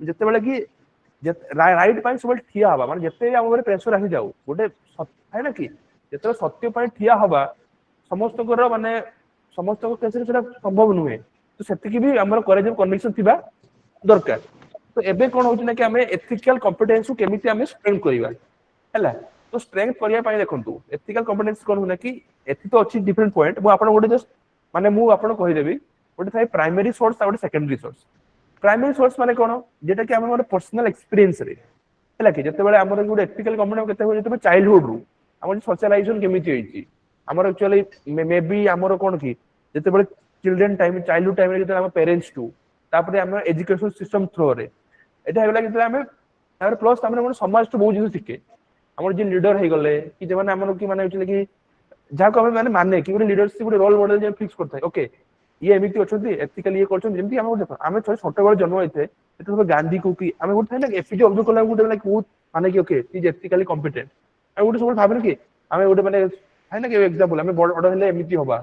जते बेले कि राइट पाइ सब ठिया हवा माने जते हम प्रेशर आसी जाऊ गोटे है ना कि जते सत्य पाइ ठिया हवा समस्त को माने समस्त को केसरे सेटा संभव नुहे तो सेति भी हमर करेज ऑफ कन्विक्शन थिबा दरकार तो एबे कोन होछि ना कि हमें एथिकल कॉम्पिटेंस को केमिति हमें स्ट्रेंथ करिवा हैला तो स्ट्रेंथ करिया पाइ देखंतु एथिकल कॉम्पिटेंस कोन होना कि एथि तो अछि डिफरेंट पॉइंट मु आपन गोटे जस्ट माने मु आपन कहि देबी गोटे थाइ प्राइमरी सोर्स आ गोटे सेकेंडरी सोर्स प्राइमरी सोर्स माने कोन जेटा कि हमर पर्सनल एक्सपीरियंस रे हैला कि जते बेले हमर गोटे एथिकल कॉम्पिटेंस केते हो जते चाइल्डहुड रु हमर सोशलाइजेशन केमिति होइछि हमर एक्चुअली मे बी हमर कोन कि जते बेले चिल्ड्रन टाइम चाइल्डहुड टाइम रे जते हम पेरेंट्स टू तापर हम एजुकेशन सिस्टम थ्रू रे एटा हेला कि हम तापर प्लस हमर समाज तो बहुत जिंस सिखे हमर जे लीडर हे गले कि जे माने हमर कि माने होइछि कि जा को हम माने कि गोटे लीडरशिप गोटे रोल मॉडल जे फिक्स करथाय ओके ये एमिति अछंती एथिकली ये करछन जेमति हम छोट बड़ जन्म होइथे एतो गांधी को कि हम गोटे ना एपीजे अब्दुल कलाम गोटे लाइक बहुत माने कि ओके इज एथिकली कॉम्पिटेंट हम गोटे सब भाबन कि हम गोटे माने है ना कि एग्जांपल हम बड़ हेले एमिति होबा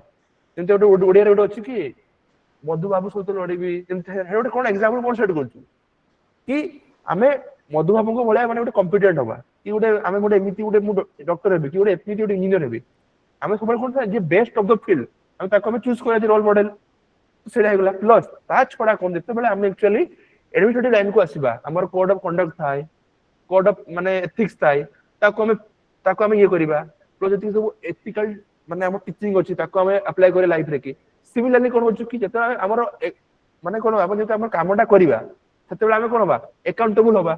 जेमति गोटे ओडिया रे गोटे अछि कि मधु बाबू सहित लड़ीबी जेमति हे गोटे कोन एग्जांपल कोन सेट करछु कि हमें मधु बाबू को भलिया माने गोटे कॉम्पिटेंट होबा कि गोटे हम गोटे एमिति गोटे मु डॉक्टर हेबी कि गोटे एमिति गोटे इंजीनियर हेबी हम सब कोन जे बेस्ट ऑफ द फील्ड हम ताको हम चूज करा जे रोल मॉडल सेडा हेगला प्लस ता छोडा कोन देते बेले हम एक्चुअली एडमिनिस्ट्रेटिव लाइन को आसीबा हमर कोड ऑफ कंडक्ट थाय कोड ऑफ माने एथिक्स थाय ताको हम ये करबा प्लस जति सब एथिकल माने हम टीचिंग अछि ताको हम अप्लाई करे लाइफ रे कि सिमिलरली कोन होछु कि जता हमर माने कोन हम जता हमर कामटा करबा सेते बेले हम कोन होबा अकाउंटेबल होबा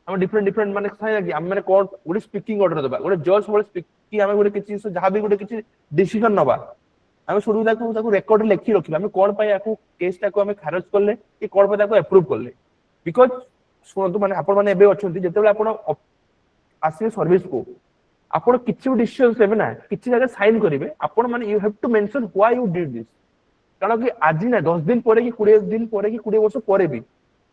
हम डिफरेंट माने थाय कि हम माने कोन गोटे स्पीकिंग ऑर्डर देबा गोटे जज बोले स्पीक कि हम गोटे किछि जहा भी गोटे किछि डिसीजन नबा हम शुरू ताको रेकॉर्ड लिखि रखिबा हम कोन पय याकू केस टाको हम खारज करले कि कोन पय ताको अप्रूव करले बिकॉज़ सुनतु माने आपण माने एबे अछंती जते बेले आपण आसी सर्विस को आपण किछि डिसीजन लेबे ना किछि जगह साइन करिवे आपण माने you have to mention why you did this କାରଣ କି ଆଜି ନା 10 ଦିନ ପରେ କି 20 ଦିନ ପରେ କି 20 ବର୍ଷ ପରେ ବି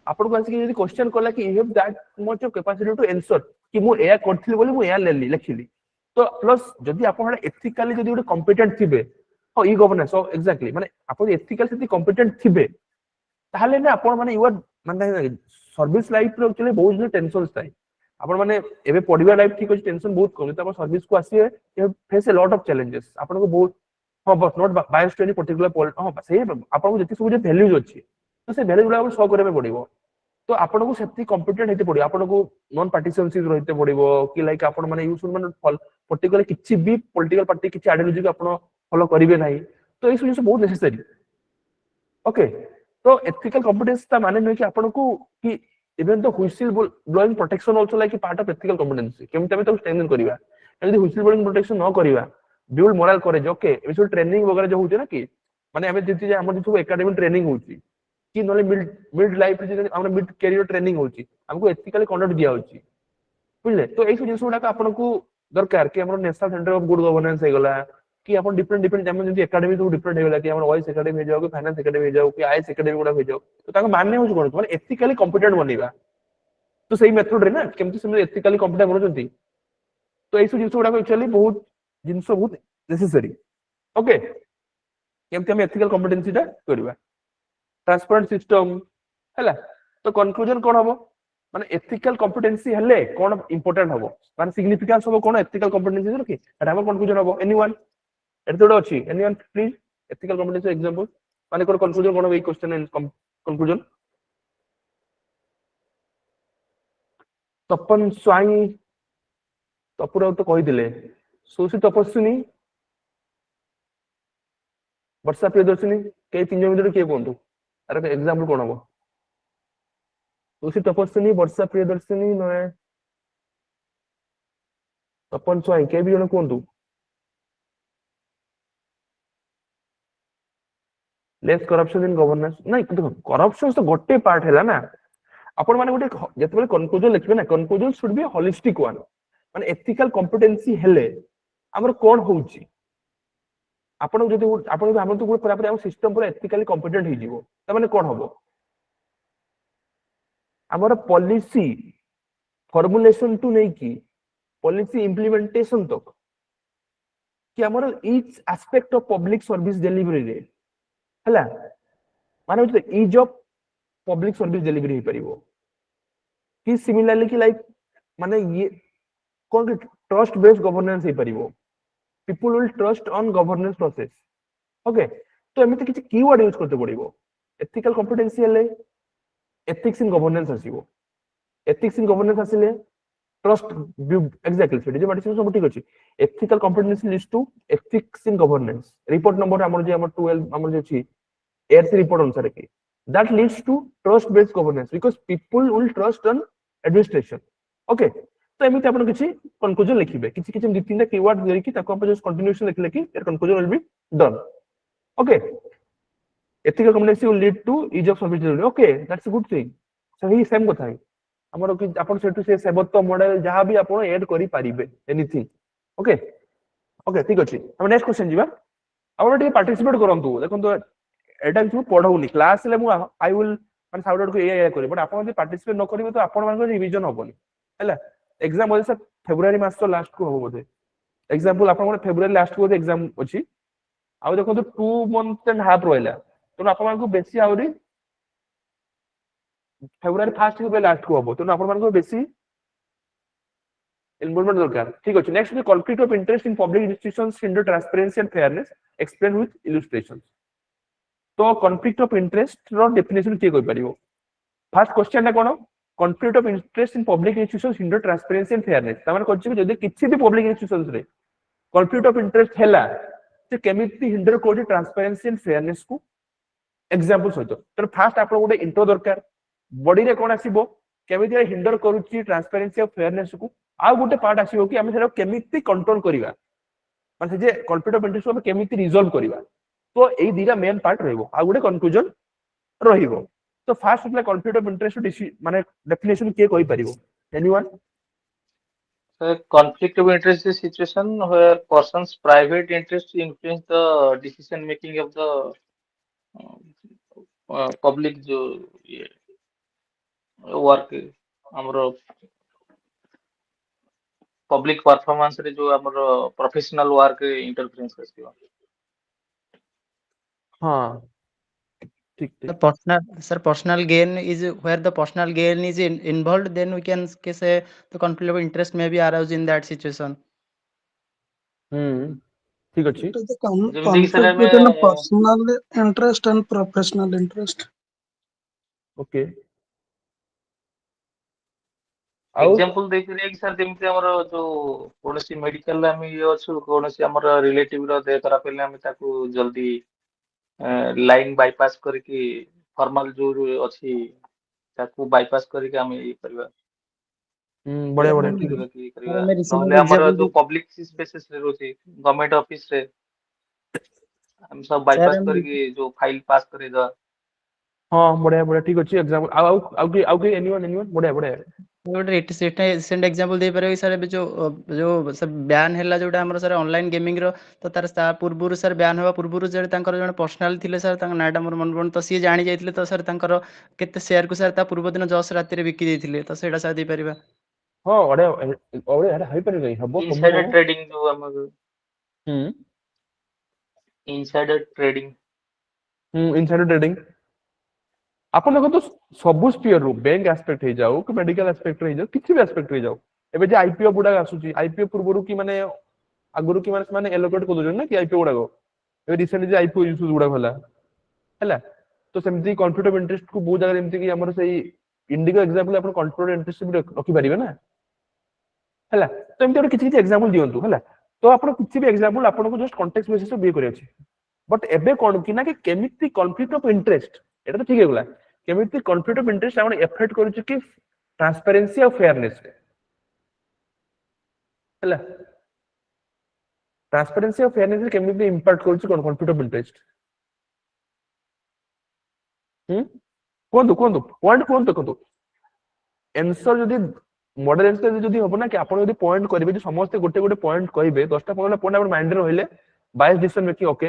ଆପଣଙ୍କୁ ଆସିକି ଯଦି କ୍ୱେଶ୍ଚନ କଲା କି you have that much of capacity to answer କି ମୁଁ ଏୟା କରିଥିଲି ବୋଲି ମୁଁ ଏୟା ଲେଖିଲି ତ ପ୍ଲସ୍ ଯଦି ଆପଣ ଏଥିକାଲି ଯଦି ଗୋଟେ କମ୍ପିଟେଣ୍ଟ ଥିବେ ହଁ ଇ ଗଭର୍ଣ୍ଣାନ୍ସ ଏକ୍ଜାକ୍ଟଲି ମାନେ ଆପଣ ଏଥିକାଲି ଯଦି କମ୍ପିଟେଣ୍ଟ ଥିବେ ତାହେଲେ ନା ଆପଣ ମାନେ ୟୁଆର ମାନେ ସର୍ଭିସ ଲାଇଫ ରେ ଆକ୍ଚୁଆଲି ବହୁତ ଜିନିଷ ଟେନସନ ଥାଏ ଆପଣ ମାନେ ଏବେ ପଢିବା ଲାଇଫ ଠିକ ଅଛି ଟେନସନ ବହୁତ କମ ତ ଆପଣ ସର୍ଭିସ କୁ ଆସିବେ face a lot of challenges ଆପଣଙ୍କୁ ବହୁତ ହଁ ବସ୍ not biased to any particular ହଁ ସେଇ ଆପଣଙ୍କୁ ଯେତିକି ସବୁ ଭ୍ୟାଲ୍ୟୁଜ ଅଛି ତ ସେ ଭ୍ୟାଲ୍ୟୁ ଗୁଡାକ ଶୋ କରିବା ପାଇଁ ପଡିବ ତ ଆପଣଙ୍କୁ ସେତିକି କମ୍ପିଟେଣ୍ଟ ହେଇତେ ପଡିବ ଆପଣଙ୍କୁ ନନ୍ ପାର୍ଟିସିପେନ୍ସି ରହିତେ ପଡିବ କି ଲାଇକ୍ ଆପଣ ମାନେ ୟୁଜ ମାନେ ପର୍ଟିକୁଲାର କିଛି ବି ପଲିଟିକାଲ ପାର୍ଟି କିଛି ଆଇଡିଓଲୋଜି ଆପଣ ଫଲୋ କରିବେ ନାହିଁ ତ ଏଇ ସବୁ ଜିନିଷ ବହୁତ ନେସେସାରୀ ଓକେ ତ ଏଥିକାଲ କମ୍ପିଟେନ୍ସ ତା ମାନେ ନୁହେଁ କି ଆପଣଙ୍କୁ କି even the whistle blowing protection also like part of ethical competency केमते हम ताको स्ट्रेंथन करिवा यदि व्हिसिल ब्लोइंग प्रोटेक्शन न करिवा बिल्ड मोरल करेज ओके ए सब ट्रेनिंग वगैरह जो होचे ना कि माने हमें जेति जे हमर जो एकेडमी ट्रेनिंग होची कि नले मिड लाइफ जे हमर मिड कैरियर ट्रेनिंग होची हमको एथिकली कंडक्ट दिया होची बुझले तो एई सब जिंस गुडा आपनको दरकार कि हमर national centre of good governance हे गला कि अपन डिफरेंट डिफरेंट जमन जति एकेडमी तो डिफरेंट हे गला कि हमर वॉइस एकेडमी हे जाओ कि फाइनेंस एकेडमी हे जाओ कि आईएएस एकेडमी गुडा हे जाओ तो ताको मानने हो कोन माने एथिकली कॉम्पिटेंट बनिबा तो सही मेथड रे ना केमति से एथिकली कॉम्पिटेंट बनउछंती तो एई सब जिंस गुडा एक्चुअली बहुत जिंस बहुत नेसेसरी ओके केमति हम एथिकल कॉम्पिटेंसी टा करबा ट्रांसपेरेंट सिस्टम हैला तो कंक्लूजन कोन हबो माने एथिकल कॉम्पिटेंसी हेले कोन इंपोर्टेंट हबो माने सिग्निफिकेंस हबो कोन एथिकल कॉम्पिटेंसी रो कि एटा हम कंक्लूजन हबो एनीवन एटा तो अछि anyone please ethical competency example माने कोन कंक्लूजन कोन a question and conclusion Tapan Swain तपुराव तो कहि दिले सुशी तपस्विनी वर्षा प्रियदर्शिनी के तीन जन के कोंतु अरे एग्जांपल कोन हबो सुशी तपस्विनी वर्षा प्रियदर्शिनी नय तपन स्वाई के भी जन कोंतु लेस करप्शन इन गवर्नेंस नहीं देखो करप्शन तो गोटे पार्ट हैला ना आपण माने गोटे जतबे कंक्लूजन लिखबे ना conclusion should be holistic one माने एथिकल कॉम्पिटेंसी हेले हमर कोन होउची आपण जदि आपण हमर तो पूरा हम सिस्टम पूरा एथिकली कॉम्पिटेंट ही जीवो त माने कोन हबो हमर पॉलिसी फॉर्मुलेशन टू नहीं की पॉलिसी इंप्लीमेंटेशन तक कि हमर each aspect of public service delivery रे हला माने ease of public service delivery हो परिबो कि सिमिलरली कि लाइक माने ये कोन ट्रस्ट बेस्ड गवर्नेंस हो परिबो people will trust on governance process okay तो एमिति किछि कीवर्ड यूज करते पड़िबो एथिकल कॉम्पिटेंसी हेले एथिक्स इन गवर्नेंस आसीबो एथिक्स इन गवर्नेंस आसीले ट्रस्ट एक्जेक्टली सेठी जे माटी सब ठीक अछि ethical competency list to ethics in governance report number हमर जे हमर 12 हमर जे छी एआरसी रिपोर्ट अनुसार की that leads to trust based governance because people will trust on administration okay तो एमिति आपण किछि कंक्लूजन लिखिबे किछि किछि दि तीनटा कीवर्ड देरि कि ताको आपण जस्ट कंटिन्यूएशन लिखले कि there conclusion will be done okay ethical competency will lead to ease of service delivery okay that's a good thing सही सेम କଥା है हमर कि आपण सेटु से सेबत्व मॉडल जहां भी आपण ऐड करि पारिबे एनीथिंग ओके ओके ठीक अछि हम नेक्स्ट क्वेश्चन जीवा आपण टिके पार्टिसिपेट करंतु देखंतु एटा कि पढौनी क्लास ले मु आई विल माने साउट को एया करी बट आपण जे पार्टिसिपेट न करिवे तो आपण मान रिवीजन होबनी हैला एग्जाम होय से फेब्रुवारी मास तो लास्ट को होबो बोले एग्जांपल आपण फेब्रुवारी लास्ट को एग्जाम अछि आ देखो तो 2 मंथ एंड हाफ रोइला तो आपण को बेसी आउरी फेब्रुवारी फर्स्ट को लास्ट को होबो तो आपण को बेसी इन्वॉल्वमेंट दरकार ठीक अछि next is conflict of interest in public institutions hinder transparency and fairness explain with illustrations तो कॉन्फ्लिक्ट ऑफ इंटरेस्ट रो डेफिनेशन के कोइ परिबो फर्स्ट क्वेश्चन है कोन conflict of interest in public institutions hinder transparency and fairness तमन कहछि कि जदि किछि भी पब्लिक इंस्टीट्यूशंस रे कॉन्फ्लिक्ट ऑफ इंटरेस्ट हैला से केमिति हिंडर कोडी ट्रांसपेरेंसी एंड फेयरनेस को एग्जांपल सहित तो फर्स्ट आपण गोटे इंट्रो दरकार बॉडी रे कोन आसीबो केमिति हिंडर करूची ट्रांसपेरेंसी और फेयरनेस को आ गोटे पार्ट आसीबो कि हम सेरा केमिति कंट्रोल करिवा माने जे कॉन्फ्लिक्ट ऑफ इंटरेस्ट को केमिति रिजॉल्व करिवा तो एई दीरा मेन पार्ट रहइबो आ गुटे कंक्लूजन रहिबो तो फर्स्ट मतलब कॉन्फ्लिक्ट ऑफ इंटरेस्ट माने डेफिनेशन के कहि परिबो anyone conflict of interest is a situation where person's private interest influence the decision making of the public जो ये वर्क हमरो पब्लिक परफॉर्मेंस रे जो हमरो प्रोफेशनल वर्क इंटरफेरेंस आसीबा हाँ ठीक The ठीक personal gain is where the personal gain is involved, then we can say the conflict of interest may be aroused in that situation. ठीक अच्छी It is the जेमिति कि sir conflict हमें between a personal interest and professional interest. Okay आउ example देख रहे कि sir जेमिति हमरो जो कोनोसी मेडिकल हम ये अछु कोनोसी हमरो रिलेटिव रो देह खराब हेले हम ताकू जल्दी लाइन बाईपास करके फॉर्मल जो अछि ताकू बाईपास करके हम ये करबा बढ़िया बढ़िया कम्प्लीट ठीक करके ये Sir, करबा मैं recent नहले हमरो example जो पब्लिक स्पेसेस रे रोची गवर्नमेंट ऑफिस रे हम सब sir, बाईपास करके जो फाइल पास करे दा हाँ बढ़िया बढ़िया ठीक अच्छी एग्जांपल आउ के एनीवन बढ़िया बढ़िया ଗୋଟେ ରିସେଣ୍ଟ ଏକ୍ଜାମ୍ପଲ ଦେଇପାରିବେ କି ସାର୍ ଏବେ ଯୋଉ ସାର୍ ବ୍ୟାନ୍ ହେଲା ଯୋଉଟା ଆମର ସାର୍ ଅନଲାଇନ୍ ଗେମିଂର ତ ତାର ତା ପୂର୍ବରୁ ସାର୍ ବ୍ୟାନ୍ ହେବା ପୂର୍ବରୁ ଯେ ତାଙ୍କର ଜଣେ ପର୍ସନାଲ ଥିଲେ ସାର୍ ତାଙ୍କ ନାଁଟା ମୋର ମନେ ପଡୁନି ତ ସିଏ ଜାଣି ଯାଇଥିଲେ ତ ସାର୍ ତାଙ୍କର କେତେ ସେୟାରକୁ ସାର୍ ତା ପୂର୍ବ ଦିନ ଜଷ୍ଟ ରାତିରେ ବିକି ଦେଇଥିଲେ ତ ସେଇଟା ସାର୍ ଦେଇପାରିବା। हाँ बढ़िया बढ़िया ଏଟା ହେଇପାରିବ କାଇଁ ହବ ସବୁ इनसाइडर ହବ ट्रेडिंग जो हमर ହୁଁ इनसाइडर ट्रेडिंग इनसाइडर ट्रेडिंग ଆପଣ ଦେଖନ୍ତୁ ସବୁ ସ୍ପିୟର ରୁ ବ୍ୟାଙ୍କ ଆସ୍ପେକ୍ଟ ହେଇଯାଉ କି ମେଡିକାଲ ଆସ୍ପେକ୍ଟ ହେଇଯାଉ କିଛି ବି ଆସ୍ପେକ୍ଟ ହେଇଯାଉ ଏବେ ଯେ ଆଇପିଓ ଗୁଡାକ ଆସୁଛି ଆଇପିଓ ପୂର୍ବରୁ କି ମାନେ ଆଗରୁ କି ମାନେ ସେମାନେ ଏଲୋକେଟ କରିଦଉଛନ୍ତି ନା କି ଆଇପିଓ ଗୁଡାକ ଏବେ ରିସେଣ୍ଟ ଯେ ଆଇପିଓ ଇସ୍ୟୁ ଗୁଡାକ ହେଲା ତ ସେମିତି କନଫ୍ଲିକ୍ଟ ଅଫ ଇଣ୍ଟରେଷ୍ଟ କୁ ବହୁତ ଜାଗାରେ ଏମିତି କି ଆମର ସେଇ ଇଣ୍ଡିଗୋ ଏକ୍ସାମ୍ପଲ ଆପଣ କନଫ୍ଲିକ୍ଟ ଅଫ ଇଣ୍ଟରେଷ୍ଟ ବି ରଖିପାରିବେ ନା ହେଲା ତ ଏମିତି ଗୋଟେ କିଛି କିଛି ଏକ୍ସାମ୍ପଲ ଦିଅନ୍ତୁ ହେଲା ତ ଆପଣ କିଛି ବି ଏକ୍ସାମ୍ପଲ ଆପଣଙ୍କୁ ଜଷ୍ଟ କଣ୍ଟେକ୍ସ ବେସିସ୍ ବିଏ କରିବାର ଅଛି ବଟ୍ ଏବେ କଣ କି ନା କି କେମିତି କନଫ୍ଲିକ୍ଟ ଅଫ ଇଣ୍ଟରେଷ୍ଟ ଏଟା ତ ଠିକ ହେଇଗଲା କେମିତି କନଫ୍ଲିକ୍ଟ ଅଫ ଇଣ୍ଟରେଷ୍ଟ ଆପଣ ଏଫେକ୍ଟ କରୁଛି କି ଟ୍ରାନ୍ସପାରେନ୍ସି ଆଉ ଫେୟାରନେସ୍ ହେଲା ଟ୍ରାନ୍ସପାରେନ୍ସି ଆଉ ଫେୟାରନେସ୍ କେମିତି ଇମ୍ପାକ୍ଟ କରୁଛି କଣ କନଫ୍ଲିକ୍ଟ ଅଫ ଇଣ୍ଟରେଷ୍ଟ କୁହନ୍ତୁ କୁହନ୍ତୁ ପଏଣ୍ଟ କୁହନ୍ତୁ ଦେଖନ୍ତୁ ଏନ୍ସର ଯଦି ମଡେଲ ଏନ୍ସର ଯଦି ହବ ନା କି ଆପଣ ଯଦି ପଏଣ୍ଟ କରିବେ ଯେ ସମସ୍ତେ ଗୋଟେ ଗୋଟେ ପଏଣ୍ଟ କହିବେ 10ଟା 15ଟା ପଏଣ୍ଟ ଆପଣ ମାଇଣ୍ଡରେ ରହିଲେ ବାୟସ ଡିସିସନ ମେକିଂ ଓକେ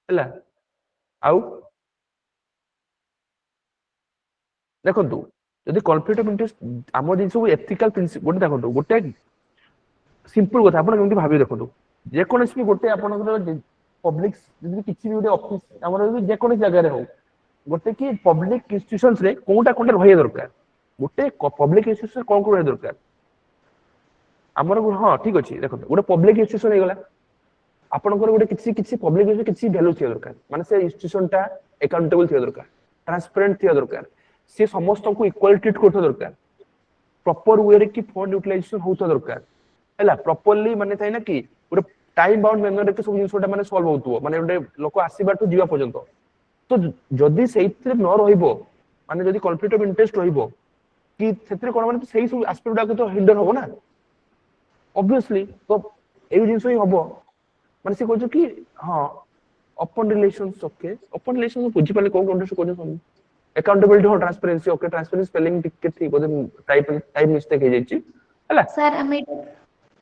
ହେଲା ଆଉ ଦେଖନ୍ତୁ ଯଦି କନଫ୍ଲିକ୍ଟ ଅଫ ଇଣ୍ଟରେଷ୍ଟ ଆମ ଜିନିଷକୁ ଏଥିକାଲ ପ୍ରିନ୍ସିପଲ ଗୋଟେ ଦେଖନ୍ତୁ ଗୋଟେ ସିମ୍ପଲ କଥା ଆପଣ କେମିତି ଭାବିବେ ଦେଖନ୍ତୁ ଯେକୌଣସି ବି ଗୋଟେ ଆପଣଙ୍କର ପବ୍ଲିକ ଯଦି କିଛି ବି ଗୋଟେ ଅଫିସ ଆମର ଯେକୌଣସି ଜାଗାରେ ହଉ ଗୋଟେ କି ପବ୍ଲିକ ଇନଷ୍ଟିଟ୍ୟୁସନ୍ସ ରେ କୋଉଟା କୋଉଟା ରହିବା ଦରକାର ଗୋଟେ ପବ୍ଲିକ ଇନଷ୍ଟିଟ୍ୟୁସନ କଣ କଣ ରହିବା ଦରକାର ଆମର ହଁ ଠିକ ଅଛି ଦେଖନ୍ତୁ ଗୋଟେ ପବ୍ଲିକ ଇନଷ୍ଟିଟ୍ୟୁସନ ହେଇଗଲା ଆପଣଙ୍କର ଗୋଟେ କିଛି କିଛି ପବ୍ଲିକ କିଛି ଭ୍ୟାଲୁ ଥିବା ଦରକାର ମାନେ ସେ ଇନଷ୍ଟିଟ୍ୟୁସନ ଟା ଏକାଉଣ୍ଟେବଲ ଥିବା ଦରକାର ଟ୍ରାନ୍ସପେରେଣ୍ଟ ଥିବା ଦରକାର ସେ ସମସ୍ତଙ୍କୁ ଇକ୍ୱାଲ ଟ୍ରିଟ୍ କରୁଥିବା ଦରକାର ପ୍ରପର ୱେରେ କି ଫଣ୍ଡ ୟୁଟିଲାଇଜେସନ ହଉଥିବା ଦରକାର ହେଲା ପ୍ରପରଲି ମାନେ ଥାଏ ନା କି ଗୋଟେ ଟାଇମ ବାଉଣ୍ଡ ମେନରରେ ସବୁ ଜିନିଷଟା ମାନେ ସଲ୍ଭ ହଉଥିବ ମାନେ ଗୋଟେ ଲୋକ ଆସିବାଠୁ ଯିବା ପର୍ଯ୍ୟନ୍ତ ତ ଯଦି ସେଇଥିରେ ନ ରହିବ ମାନେ ଯଦି କନଫ୍ଲିକ୍ଟ ଅଫ ଇଣ୍ଟରେଷ୍ଟ ରହିବ କି ସେଥିରେ କଣ ମାନେ ସେଇ ସବୁ ଆସ୍ପେକ୍ଟ ଗୁଡାକ ତ ହିଣ୍ଡର ହବ ନା ଅବଭିୟସଲି ତ ଏଇ ଜିନିଷ ହିଁ ହବ ମାନେ ସେ କହୁଛ କି ହଁ open relations okay open relations ବୁଝିପାରିଲେ କୋଉ କଣ୍ଟେକ୍ସଟ କହୁଛନ୍ତି ଏକାଉଣ୍ଟେବିଲିଟି ହଁ ଟ୍ରାନ୍ସପେରେନ୍ସି ଓକେ ଟ୍ରାନ୍ସପେରେନ୍ସି ସ୍ପେଲିଂ ଟିକେ ଠିକ ବୋଧେ ଟାଇପ ମିଷ୍ଟେକ୍ ହେଇଯାଇଛି ହେଲା ସାର୍ ଆମେ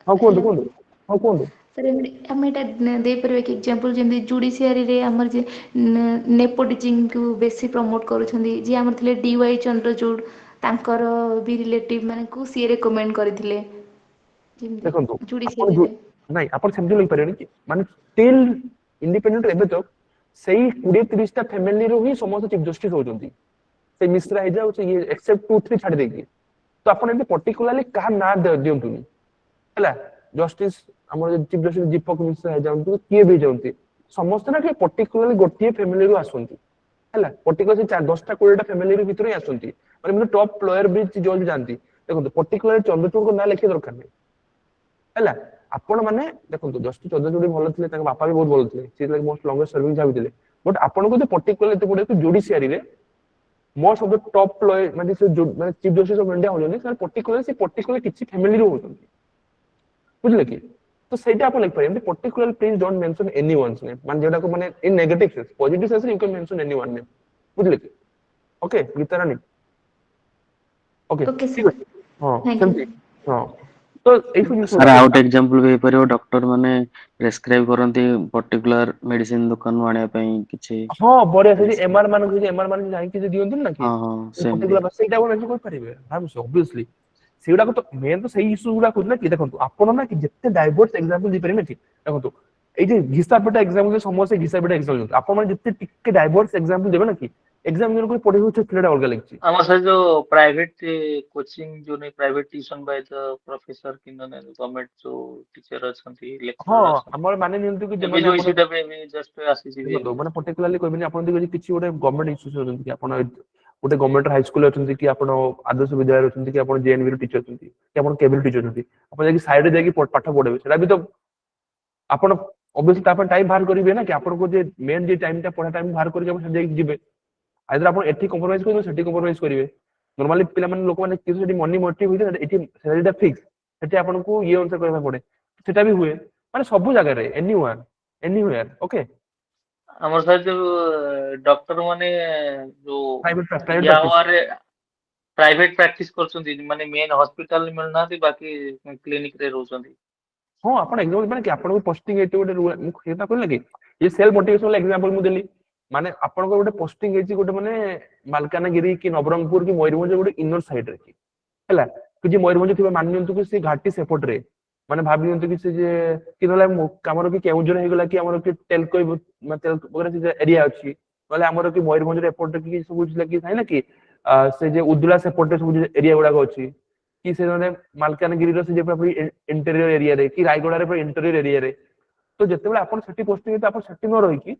ହଁ କୁହନ୍ତୁ ହ୍ୟାଲୋ କୁହନ୍ତୁ ହଁ କୁହନ୍ତୁ ସାର୍ ଆମେ ଏଇଟା ଦେଇପାରିବା କି ଏକ୍ଜାମ୍ପଲ ଯେମିତି ଜୁଡ଼ିସିଆରୀରେ ଆମର ଯେ ନେପୋଟିଜିମକୁ ବେଶୀ ପ୍ରମୋଟ କରୁଛନ୍ତି ଯିଏ ଆମର ଥିଲେ ଡିୱାଇ ଚନ୍ଦ୍ରଚୂଡ଼ ତାଙ୍କର ବି ରିଲେଟିଭ ମାନଙ୍କୁ ସିଏ ରେକମେଣ୍ଡ କରିଥିଲେ ଯେମିତି ଦେଖନ୍ତୁ ଆପଣ ଜୁଡ଼ିସିଆରୀରେ ନାଇଁ ଆପଣ ସେମିତି କହିପାରିବେନି କି ମାନେ ଷ୍ଟିଲ୍ ଇଣ୍ଡିପେଣ୍ଡେଣ୍ଟ ଏବେ ତ ସେଇ 20-30ଟା ଫ୍ୟାମିଲିରୁ ହିଁ ସମସ୍ତେ ଚିଫ ଜଷ୍ଟିସ ହଉଛନ୍ତି ସେ ମିଶ୍ରା ହେଇଯାଉ ସେ ଏକ୍ସେପ୍ଟ 2-3 ଛାଡି ଦେଇକି ତ ଆପଣ ଏମିତି ପର୍ଟିକୁଲାରଲି କାହା ନାଁ ଦିଅନ୍ତୁନି ହେଲା ଜଷ୍ଟିସ ଆମର ଚିଫ ଜଷ୍ଟିସ ଦୀପକ ମିଶ୍ରା ହେଇଯାଆନ୍ତୁ କିଏ ବି ହେଇଯାଆନ୍ତି ସମସ୍ତେ ନା କିଏ ପର୍ଟିକୁଲାରଲି ଗୋଟିଏ ଫ୍ୟାମିଲିରୁ ଆସନ୍ତି ହେଲା ପର୍ଟିକୁଲାର 10ଟା 20ଟା ଫ୍ୟାମିଲି ଭିତରୁ ହିଁ ଆସନ୍ତି ମାନେ ଟପ୍ ପ୍ଲେୟର ବି ଜଜ ଯାଆନ୍ତି ଦେଖନ୍ତୁ ପର୍ଟିକୁଲାର ଚନ୍ଦ୍ରଚୂଡଙ୍କ ନାଁ ଲେଖିବା ଦରକାର ନାହିଁ ହେଲା ଆପଣ ମାନେ ଦେଖନ୍ତୁ ଜଷ୍ଟିସ ଚନ୍ଦ୍ରଚୂଡ ଭଲ ଥିଲେ ତାଙ୍କ ବାପା ବି ବହୁତ ଭଲ ଥିଲେ ସେ ମୋଷ୍ଟ ଲଙ୍ଗେଷ୍ଟ ସର୍ଭିଂ ଯାହା ଥିଲେ ବଟ୍ ଆପଣଙ୍କୁ ଯଦି ପର୍ଟିକୁଲାର ଏତେ ଗୁଡେ ଜୁଡିସିଆରୀରେ most of the top lawyer ମାନେ ସେ ମାନେ ଚିଫ ଜଷ୍ଟିସ ଅଫ ଇଣ୍ଡିଆ ହଉଛନ୍ତି ସେମାନେ ପର୍ଟିକୁଲାର କିଛି ଫ୍ୟାମିଲିରୁ ହଉଛନ୍ତି ବୁଝିଲେ କି ତ ସେଇଟା ଆପଣ ଲେଖିପାରିବେ ଏମିତି particular please don't mention anyone's name ମାନେ ଯୋଉଟାକୁ ମାନେ ଇନ୍ ନେଗେଟିଭ ସେନ୍ସ ପଜିଟିଭ ସେନ୍ସରେ you can mention anyone name ବୁଝିଲେ କି ଓକେ ଗୀତାରାଣୀ ଓକେ ଓକେ ଠିକ ସାର୍ ଅଛି ହଁ ଥ୍ୟାଙ୍କ ୟୁ ସେମିତି ହଁ तो ଏଇ ସବୁ ଜିନିଷ ସାର୍ ଆଉ ଗୋଟେ ଏକ୍ସାମ୍ପଲ ବି ହେଇପାରିବ ଡକ୍ଟର ମାନେ ପ୍ରେସକ୍ରାଇବ କରନ୍ତି ପର୍ଟିକୁଲାର ମେଡିସିନ ଦୋକାନରୁ ଆଣିବା ପାଇଁ କିଛି ହଁ ବଢିଆ ସେଠି ଏମଆର ମାନଙ୍କୁ ଯାଇକି ଯେ ଦିଅନ୍ତି ନା କି ହଁ ହଁ ସେମିତି ପର୍ଟିକୁଲାର ସେଇଟା ଆପଣ ମେନସନ କରିପାରିବେ ଭାବୁଛି ଅବଭିୟସଲି ସେଗୁଡାକ ତ ମେନ୍ ତ ସେଇ ଇସ୍ୟୁ ଗୁଡା କହୁଛି ନା କି ଦେଖନ୍ତୁ ଆପଣ ନା କି ଯେତେ ଡାଇଭର୍ସ ଏକ୍ସାମ୍ପଲ ଦେଇପାରିବେ ନା କି ଦେଖନ୍ତୁ ଏଇ ଯେ ଘିସାପିଟା ଏକ୍ସାମ୍ପଲ ସମସ୍ତେ ଘିସାପିଟା ଏକ୍ସାମ୍ପଲ ଦିଅନ୍ତି ଆପଣ ମାନେ ଯେତେ ଟିକେ ଡାଇଭର୍ସ ଏକ୍ସାମ୍ପଲ ଦେବେ ନା କି ଏକ୍ସାମ ଜଣକୁ ପଢେଇ ହଉଛି ପିଲାଟା ଅଲଗା ଲାଗିଛି ଆମ ସାର୍ जो प्राइवेट कोचिंग जो नहीं private tuition by the professor कि नने गवर्नमेंट जो टीचर अछंती ହଁ लेक्चरर अछंती ଆମର ମାନେ ନିଅନ୍ତୁ କି ଏବେ ଯେମାନେ ଯୋଉ ଆମର ଇସ୍ୟୁଟା ବି ଏବେ ଜଷ୍ଟ ଆସିଛି ବି ଦେଖନ୍ତୁ ମାନେ ପର୍ଟିକୁଲାରଲି କହିବେନି ଆପଣ ଯଦି କିଛି ଗୋଟେ ଗଭର୍ଣ୍ଣମେଣ୍ଟ ଇନଷ୍ଟିଚ୍ୟୁସନ ଅଛନ୍ତି କି ଆପଣ ଗୋଟେ ଗଭର୍ଣ୍ଣମେଣ୍ଟ ହାଇସ୍କୁଲ ଅଛନ୍ତି କି ଆପଣ ଆଦର୍ଶ ବିଦ୍ୟାଳୟ ଅଛନ୍ତି କି ଆପଣ ଜେଏନବି ର ଟିଚର ଅଛନ୍ତି କି ଆପଣ କେବିଲ ଟିଚର ଅଛନ୍ତି ଆପଣ ଯାଇକି ସାଇଡରେ ଯାଇକି ପାଠ ପଢେଇବେ ସେଟା ବି ତ ଆପଣ ଅବଶ୍ୟ ତା ପାଇଁ ଟାଇମ ବାହାର କରିବେ ନା କି ଆପଣଙ୍କୁ ଯେ ମେନ୍ ଯେ ଟାଇମଟା ପଢା ଟାଇମ ବାହାର କରିକି ଆପଣ ସେଠି ଯାଇକି ଯିବେ ଆଇଦର ଆପଣ ଏଠି କମ୍ପ୍ରମାଇଜ କରିବେ ସେଠି କମ୍ପ୍ରମାଇଜ କରିବେ ନର୍ମାଲି ପିଲାମାନେ ଲୋକମାନେ କିଛି ସେଠି ମନି ମୋଟିଭ ହେଇଥାଏ ଏଠି ସେଟା ଫିକ୍ସ ସେଠି ଆପଣଙ୍କୁ ଇଏ ଅନୁସାରେ କରିବାକୁ ପଡେ ସେଟା ବି ହୁଏ ମାନେ ସବୁ ଜାଗାରେ ଏନିୱେୟାର ଓକେ ଆମର ସାର୍ ଯୋଉ ଡକ୍ଟର ମାନେ ଯୋଉ ପ୍ରାଇଭେଟ ୟା ପ୍ରାକ୍ଟିସ ୱାରେ ପ୍ରାଇଭେଟ ପ୍ରାକ୍ଟିସ କରୁଛନ୍ତି ମାନେ ମେନ୍ ହସ୍ପିଟାଲ ମିଳୁନାହାନ୍ତି ବାକି କ୍ଲିନିକ ରେ ରହୁଛନ୍ତି ହଁ ଆପଣ ଏକ୍ସାମ୍ପଲ ମାନେ କି ଆପଣଙ୍କୁ ପୋଷ୍ଟିଂ ହେଇଛି ଗୋଟେ ମୁଁ ସେଟା କହିଲି କି ଇଏ ସେଲ୍ଫ ମୋଟିଭେସନାଲ ଏକ୍ସାମ୍ପଲ ମୁଁ ଦେଲି ମାନେ ଆପଣଙ୍କର ଗୋଟେ ପୋଷ୍ଟିଂ ହେଇଛି ଗୋଟେ ମାନେ ମାଲକାନଗିରି କି ନବରଙ୍ଗପୁର କି ମୟୂରଭଞ୍ଜ ଗୋଟେ ଇନର ସାଇଡ୍ ରେ ହେଲା କି ଯେ ମୟୂରଭଞ୍ଜ ଥିବା ମାନି ନିଅନ୍ତୁ କି ସେ ଘାଟି ସେପଟରେ ମାନେ ଭାବି ନିଅନ୍ତୁ କି ସେ ଯେ କି ନହେଲେ ଆମର କି କେଉଁଝର ହେଇଗଲା କି ଆମର କି ତେଲକୋଇ ଏରିଆ ଅଛି ନହେଲେ ଆମର କି ମୟୂରଭଞ୍ଜରେ ଏପଟେ କି ସବୁ କି ଥାଏ ନା କି ସେ ଯେ ଉଦୁଲା ସେପଟେ ସବୁ ଏରିଆ ଗୁଡାକ ଅଛି କି ସେ ମାନେ ମାଲକାନଗିରିର ସେ ଯେ ଇଣ୍ଟେରିୟର ଏରିଆରେ କି ରାୟଗଡାରେ ଇଣ୍ଟେରିୟର ଏରିଆରେ ତ ଯେତେବେଳେ ଆପଣ ସେଠି ପୋଷ୍ଟିଂ ହେଇଥିବେ ଆପଣ ସେଠି ନ ରହିକି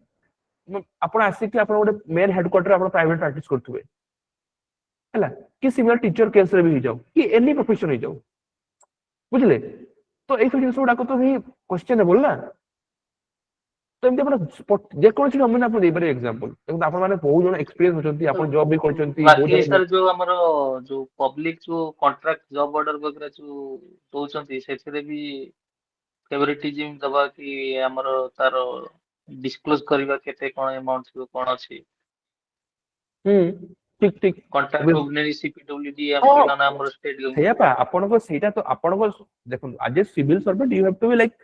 ଆପଣ ଆସିକି ଆପଣ ଗୋଟେ ମେନ୍ ହେଡକ୍ୱାର୍ଟର ଆପଣ ପ୍ରାଇଭେଟ ପ୍ରାକ୍ଟିସ କରୁଥିବେ ହେଲା କି ସିମିଲାର ଟିଚର କେସରେ ବି ହେଇଯାଉ କି ଏନି ପ୍ରଫେସନ ହେଇଯାଉ ବୁଝିଲେ ତ ଏଇ ସବୁ ଜିନିଷ ଗୁଡାକ ତ ହିଁ କ୍ୱେଶ୍ଚନେବଲ ନା ତ ଏମିତି ଆପଣ ଯେକୌଣସି ଡୋମେନ୍ ଆପଣ ଦେଇପାରିବେ ଏକ୍ସାମ୍ପଲ ଦେଖନ୍ତୁ ଆପଣ ମାନେ ବହୁତ ଜଣ ଏକ୍ସପିରିଏନ୍ସ ଅଛନ୍ତି ଆପଣ ଜବ୍ ବି କରିଛନ୍ତି ବହୁତ ବାକି ଜଣ ସାର୍ ଯୋଉ ଆମର ଯୋଉ ପବ୍ଲିକ ଯୋଉ କଣ୍ଟ୍ରାକ୍ଟ ଜବ ଅର୍ଡର ବଗେରା ଯୋଉ ଦଉଛନ୍ତି ସେଥିରେ ବି ଫେଭରିଟିଜିମ ଦବା କି ଆମର ତାର ଡିସକ୍ଲୋଜ କରିବା କେତେ କଣ ଆମାଉଣ୍ଟ ଥିବ କଣ ଅଛି ହୁଁ ଠିକ ଠିକ କଣ୍ଟ୍ରାକ୍ଟ Obvious- ଅଗ୍ନେରି ସିପିଡବ୍ଲ୍ୟୁଡି ହଁ କି ନହେଲେ ଆମର ଷ୍ଟେଟ ସେଇଆ ଗଭର୍ଣ୍ଣମେଣ୍ଟ ପା ଆପଣଙ୍କ ସେଇଟା ତ ଆପଣଙ୍କ ଦେଖନ୍ତୁ ଆଜ a civil servant you have to be like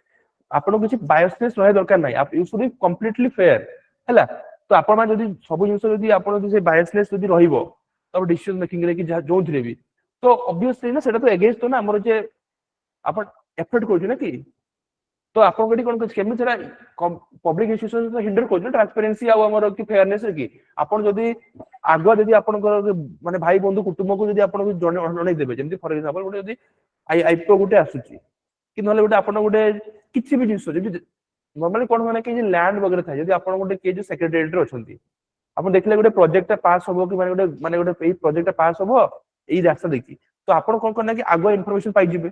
ଆପଣଙ୍କୁ କିଛି ବାୟସନେସ ରହିବା ଦରକାର ନାହିଁ you should be completely fair ହେଲା ତ ଆପଣ ମାନେ ଯଦି ସବୁ ଜିନିଷ ଯଦି ଆପଣ ଯଦି ସେ ବାୟସନେସ ଯଦି ରହିବ ତାପରେ ଡିସିଜନ ମେକିଂ ରେ କି ଯାହା ଯୋଉଥିରେ ବି ତ ଅବଭିୟସଲି ନା ସେଟା ତ ଏଗେନ୍ଷ୍ଟ ନା ଆମର ଯେ ଆପଣ ଏଫର୍ଟ କରୁଛୁ ନା କି ତ ଆପଣଙ୍କ ଏଠି କଣ କେମିତି ସେଟା ପବ୍ଲିକ ଇନଷ୍ଟିଟ୍ୟୁସନ ହିଣ୍ଡର କରୁଛି ନା ଟ୍ରାନ୍ସପେରେନ୍ସି ଆଉ ଆମର କି ଫେୟାରନେସ କି ଆପଣ ଯଦି ଆଗୁଆ ଯଦି ଆପଣଙ୍କର ମାନେ ଭାଇ ବନ୍ଧୁ କୁଟୁମ୍ବକୁ ଯଦି ଆପଣଙ୍କୁ ଜଣେଇ ଦେବେ ଯେମିତି ଫର ଏକ୍ସାମ୍ପଲ ଗୋଟେ ଯଦି ଆଇପିଓ ଗୋଟେ ଆସୁଛି କି ନହେଲେ ଗୋଟେ ଆପଣ ଗୋଟେ କିଛି ବି ଜିନିଷ ଯଦି ନର୍ମାଲି କଣ ମାନେ କି ଲ୍ୟାଣ୍ଡ ବଗେରା ଥାଏ ଯଦି ଆପଣ ଗୋଟେ କିଏ ଯୋଉ ସେକ୍ରେଟାରିଏଟରେ ଅଛନ୍ତି ଆପଣ ଦେଖିଲେ ଗୋଟେ ପ୍ରୋଜେକ୍ଟଟା ପାସ୍ ହବ କି ମାନେ ଗୋଟେ ଏଇ ପ୍ରୋଜେକ୍ଟଟା ପାସ୍ ହବ ଏଇ ରାସ୍ତା ଦେଖି ତ ଆପଣ କଣ କର କି ଆଗୁଆ ଇନଫର୍ମେସନ ପାଇଯିବେ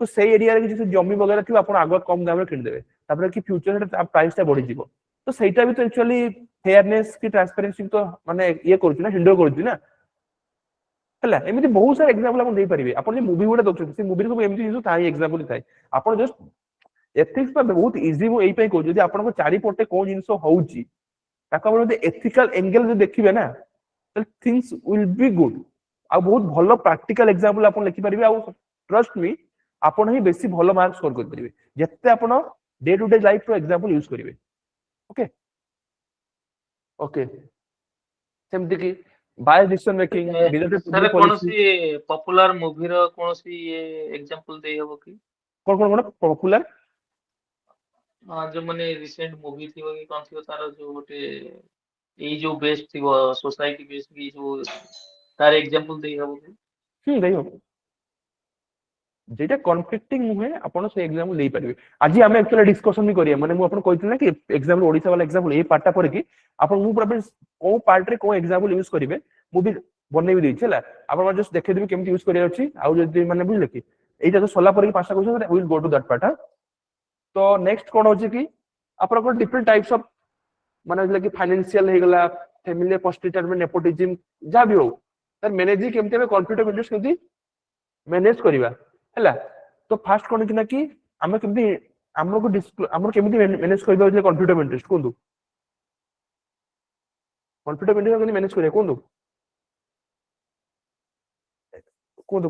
ତ ସେଇ ଏରିଆରେ କିଛି ଜମି ବଗେରା ଥିବ ଆପଣ ଆଗୁଆ କମ ଦାମରେ କିଣିଦେବେ ତାପରେ କି ଫ୍ୟୁଚର ପ୍ରାଇସ ଟା ବଢିଯିବ ତ ସେଇଟା ବି ତ ଆକ୍ଚୁଆଲି ଫେୟାରନେସ କି ଟ୍ରାନ୍ସପାରେନ୍ସି ତ ମାନେ ଇଏ କରୁଛି ନା ହିଣ୍ଡର କରୁଛି ନା ହେଲା ଏମିତି ବହୁତ ସାରା ଏକ୍ସାମ୍ପଲ ଆପଣ ଦେଇପାରିବେ ଆପଣ ଯେ ମୁଭି ଗୋଟେ ଦେଖୁଛନ୍ତି ସେ ମୁଭିରେ ସବୁ ଏମିତି ଜିନିଷ ଥାଏ ଏକ୍ସାମ୍ପଲ ଥାଏ ଆପଣ ଜଷ୍ଟ ଏଥିକ୍ସ ବା ବହୁତ ଇଜି ମୁଁ ଏଇ ପାଇଁ କହୁଛି ଯଦି ଆପଣଙ୍କ ଚାରିପଟେ କୋଉ ଜିନିଷ ହଉଛି ତାକୁ ଆପଣ ଯଦି ଏଥିକାଲ ଏଙ୍ଗେଲ ଯଦି ଦେଖିବେ ନା ତାହେଲେ ଥିଙ୍ଗସ ୱିଲ ବି ଗୁଡ ଆଉ ବହୁତ ଭଲ ପ୍ରାକ୍ଟିକାଲ ଏକ୍ସାମ୍ପଲ ଆପଣ ଲେଖିପାରିବେ ଆଉ ଟ୍ରଷ୍ଟ ମି ଆପଣ ହିଁ ବେଶୀ ଭଲ ମାର୍କ ସ୍କୋର କରିପାରିବେ ଯେତେ ଆପଣ ଡେ ଟୁ ଡେ ଲାଇଫ ର ଏକ୍ସାମ୍ପଲ ୟୁଜ କରିବେ ଓକେ ଓକେ ସେମିତି କି by decision making related to sir policy କୌଣସି ପପୁଲାର ମୁଭିର କୌଣସି ଏକ୍ସାମ୍ପଲ ଦେଇ ହବ କି କଣ ପପୁଲାର ଯୋଉ ମାନେ ରିସେଣ୍ଟ ମୁଭି ଥିବ କି କଣ ଥିବ ତାର ଯୋଉ ଗୋଟେ ଏଇ ଯୋଉ ବେଷ୍ଟ ଥିବ ସୋସାଇଟି ବେଷ୍ଟ କି ଯୋଉ ତାର ଏକ୍ସାମ୍ପଲ ଦେଇ ହବ କି ଦେଇ ହବ যেটা কনফ্লিক্টিং নୁହେଁ ଆପଣ ସେ ଏକ୍ସାମ୍ପଲ ଦେଇପାରିବେ ଆଜି ଆମେ ଆକ୍ଚୁଆଲି ଡିସ୍କସନ ବି କରିବା ମାନେ ମୁଁ ଆପଣଙ୍କୁ କହିଥିଲି ନା କି ଏକ୍ସାମ୍ପଲ ଓଡିଶା ବାଲା ଏକ୍ସାମ୍ପଲ ଏଇ ପାର୍ଟଟା ପରେ କି ଆପଣ ମୁଁ ପୁରା କୋଉ ପାର୍ଟରେ କୋଉ ଏକ୍ସାମ୍ପଲ ୟୁଜ କରିବେ ମୁଁ ବି ବନେଇବି ଦେଇଛି ହେଲା ଆପଣ ମାନେ ଜଷ୍ଟ ଦେଖେଇଦେବି କେମିତି ୟୁଜ କରିବାର ଅଛି ଆଉ ଯଦି ମାନେ ବୁଝିଲେ କି ଏଇଟା ତ ସରିଲା ପରେ କି ପାଞ୍ଚଟା question will go to that part ତ ନେକ୍ସଟ କଣ ଅଛି କି ଆପଣଙ୍କର ଡିଫରେଣ୍ଟ ଟାଇପ୍ସ ଅଫ ମାନେ ଯେମିତି କି ଫାଇନାନ୍ସିଆଲ ହେଇଗଲା ଫ୍ୟାମିଲି ପର୍ସପେକ୍ଟିଭ ନେପୋଟିଜିମ୍ ଯାହା ବି ହଉ ତାର ମ୍ୟାନେଜିଂ କେମିତି ଆମେ କନଫ୍ଲିକ୍ଟ ଅଫ ଇଣ୍ଟରେଷ୍ଟ କେମିତି ମ୍ୟାନେଜ କରିବା ହେଲା ତ ଫାର୍ଷ୍ଟ କଣ କି ନା କି ଆମେ କେମିତି ଆମକୁ ଆମର କେମିତି ମ୍ୟାନେଜ କରିବା ଉଚିତ କନଫ୍ଲିକ୍ଟ ଅଫ ଇଣ୍ଟରେଷ୍ଟ କୁହନ୍ତୁ କନଫ୍ଲିକ୍ଟ ଅଫ ଇଣ୍ଟରେଷ୍ଟ କେମିତି ମ୍ୟାନେଜ କରିବା କୁହନ୍ତୁ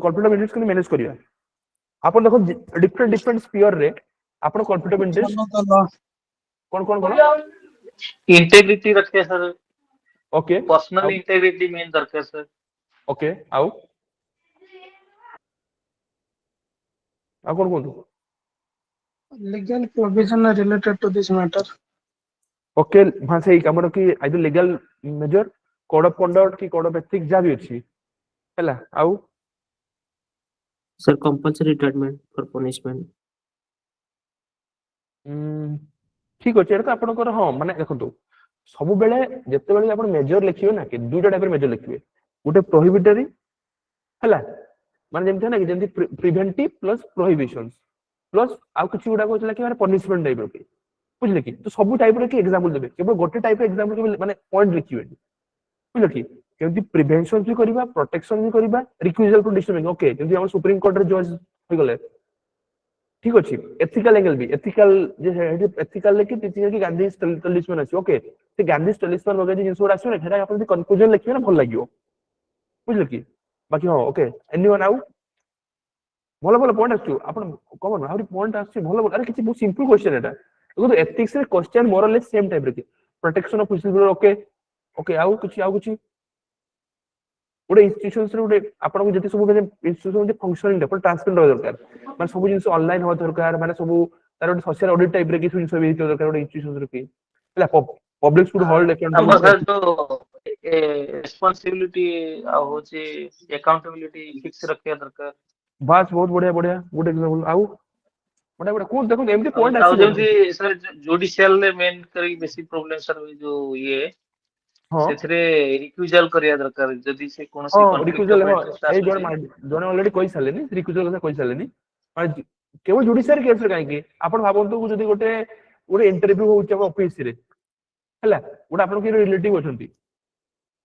କନଫ୍ଲିକ୍ଟ ଅଫ ଇଣ୍ଟରେଷ୍ଟ କେମିତି ମ୍ୟାନେଜ କରିବା आपण देखो डिफरेंट डिफरेंट स्फीयर रे आपण conflict of interest Follow the law. कौन कौन कौन इंटेग्रिटी रखे sir, okay personal integrity main दरकार सर। ओके आउ कौन कौन Legal provision are related to this matter. Okay हाँ सही हमर की either legal measure code of conduct की कोड ऑफ एथिक्स जा भी अछि हैला आउ Sir, compulsory treatment for punishment. ठीक अछि एटा आपनकर हां माने देखंतु सब बेले जते बेले आपण मेजर लिखिबे ना कि दुटा टाइप मेजर लिखिबे गोटे प्रोहिबिटरी हैला माने जेमते ना कि जेमते प्रिवेंटिव प्लस प्रोहिबिशंस प्लस आउ किछि गुडा कहला कि माने पनिशमेंट टाइप के बुझले कि तो सब टाइप रे की एग्जांपल देबे केवल गोटे टाइप रे एग्जांपल के माने पॉइंट लिखिबे बुझले कि केमति प्रिवेंशन भी करबा प्रोटेक्शन भी करबा रिक्विजल फ्रॉम डिस्टर्बिंग ओके जेमति हम सुप्रीम कोर्ट रे जज हो गले ठीक अछि एथिकल एंगल भी एथिकल जे एथिकल लेके टीचिंग की गांधी स्टैलिशमेंट अछि ओके से गांधी स्टैलिशमेंट वगैरह जे जिंस आछो ना हेरा अपन जे कंक्लूजन लिखिबे ना भल लागियो बुझले कि बाकी हां ओके एनीवन आउ भल भल पॉइंट आछो अपन कमन आउरी पॉइंट आछो भल भल अरे किछि बहुत सिंपल क्वेश्चन एटा देखो एथिक्स रे क्वेश्चन मोरल सेम टाइप रे protection of whistle okay okay आउ किछि गोटे इंस्टीट्यूशंस रे गोटे आपन को जति सब माने इंस्टीट्यूशन जे फंक्शनिंग रे ट्रांसपेरेंट हो दरकार माने सब जिंस ऑनलाइन हो दरकार माने सब तार गोटे सोशल ऑडिट टाइप रे कि जिंस भी हो दरकार गोटे इंस्टीट्यूशन रे की हला पब्लिक शुड होल्ड हम अकाउंटेबल सर जो रिस्पांसिबिलिटी आ होचे अकाउंटेबिलिटी फिक्स रखे दरकार। बस बहुत बढ़िया बढ़िया गुड एग्जांपल आउ बढ़िया बढ़िया कोन देखो एमती पॉइंट ଆଉ आसी ଯେମିତି सर जुडिशियल ରେ मेन करी बेसी प्रोब्लेम सर जो ये हां ସେଥିରେ ରିକ୍ୟୁଜାଲ କରିବା ଦରକାର ଯଦି ସେ କୌଣସି हां କନଫ୍ଲିକ୍ଟ रिक्विजल ଅଫ हां ଇଣ୍ଟରେଷ୍ଟ ए ଆସୁଛି। जण ऑलरेडी कहि सालेनी रिक्विजल କଥା कहि सालेनी केवल जुडिशियल केस रे काहे कि आपण भाबंतु जदी गोटे गोटे इंटरव्यू होउछ हम ऑफिस रे हला गोटे आपण के रिलेटिव अछंती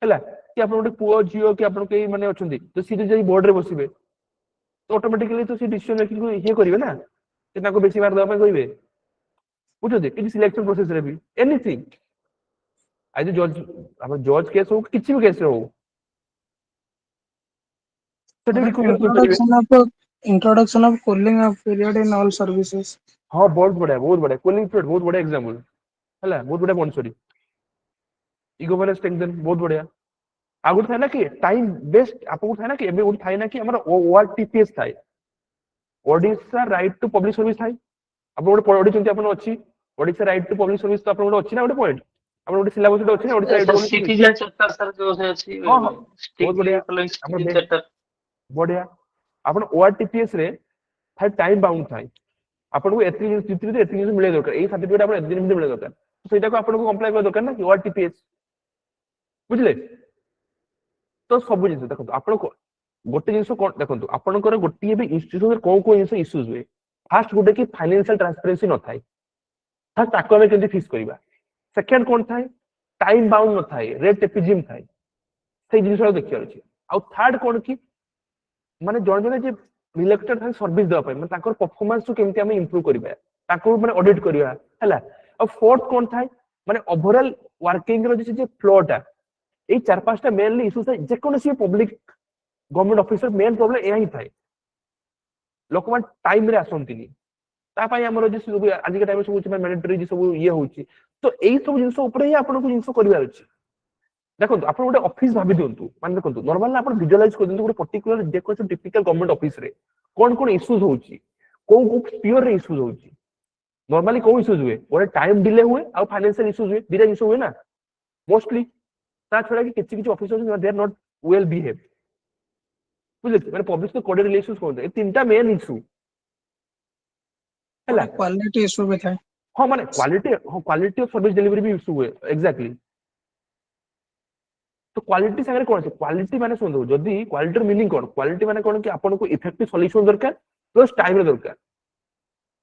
हला कि आपण गोटे पुओ जियो कि आपण के माने अछंती तो सीधे जाई बोर्ड रे बसिबे तो ऑटोमेटिकली तो सी डिसीजन मेकिंग को ये करिवे ना कि ताको बेसी मार दबा कहिबे बुझते कि सिलेक्शन प्रोसेस रे भी एनीथिंग आज जज हम जज केस हो किछि भी केस हो सेटे रिक्विजल कर करिवे Introduction of cooling off period in all services. हां बहुत बढ़िया कूलिंग पीरियड बहुत बढ़िया एग्जांपल हला बहुत बढ़िया पॉइंट सॉरी ईगो वाला स्ट्रेंथन बहुत बढ़िया आगु था ना कि टाइम बेस्ट आपको था ना कि एबे उठ थाई ना कि हमरा ओआरटीपीएस थाई Odisha right to public service थाई आप गोटे पढ़ी चंती आपन अछि Odisha right to public service तो आपन गोटे अछि ना गोटे पॉइंट आपन गोटे सिलेबस गोटे अछि ना Odisha right to public service citizen charter sir जो है अछि हां हां बहुत स्ट्रिक्टली बढ़िया फॉलोइंग हमर सिटीजन चार्टर। बढ़िया आपन ओआरटीपीएस रे थाई टाइम बाउंड थाई आपन को एथि जितने एथि मिले दरकार ए सर्टिफिकेट आपन एथि दिन मिले दरकार तो सेटा को आपन को कंप्लाई कर दरकार ना कि ओआरटीपीएस बुझले तो सब जिंस देखो आपन को गोटे जिंस कोन देखो आपनकर गोटे भी इंस्टीट्यूशन रे को जिंस इश्यूज हुए फर्स्ट गोटे कि फाइनेंशियल ट्रांसपेरेंसी न थाई फर्स्ट ताको हमें केंति फिक्स करबा सेकंड कोन थाई टाइम बाउंड न थाई रेट एपिजिम थाई से जिंस देखियो अछि आ थर्ड कोन कि माने जण जण जे इलेक्टेड थाई सर्विस दवा माने ताकर परफॉर्मेंस को केमति हमें इंप्रूव करबा ताको माने ऑडिट करबा हैला और फोर्थ कोन थाई माने ओवरऑल वर्किंग रो जे फ्लोटा ए चार पांचटा मेनली इश्यूज जे कोनसी public government officer main problem एही थाई लोक मान टाइम रे आसंतिनी ता पई हमर जे सब आज के टाइम सब मैंडेटरी जे सब ये होची तो एई सब जिंस ऊपर ही आपन को जिंस करबा अछि देखो आप गोटे ऑफिस भाभी दिंतु मान देखो नॉर्मल आप विजुअलाइज कर दिंतु गोटे पर्टिकुलर जे कोन टिपिकल गवर्नमेंट ऑफिस रे कोन इश्यूज होची को स्पीयर रे इश्यूज होची नॉर्मली को इश्यूज हुए गोटे टाइम डिले हुए और फाइनेंशियल इश्यूज हुए दिरा इश्यू हुए ना मोस्टली ता छडा कि किछि officers they are not well behave बुझले माने पब्लिक तो कोड रिलेशंस कोन ए तीनटा मेन इश्यू हैला Quality issue with है. हां माने क्वालिटी ऑफ सर्विस डिलीवरी भी इश्यू हुए एग्जैक्टली तो क्वालिटी संगे कोन छै क्वालिटी माने सुन दो जदी क्वालिटी मीनिंग कोन क्वालिटी माने कोन कि आपन को इफेक्टिव सॉल्यूशन दरकार प्लस टाइम रे दरकार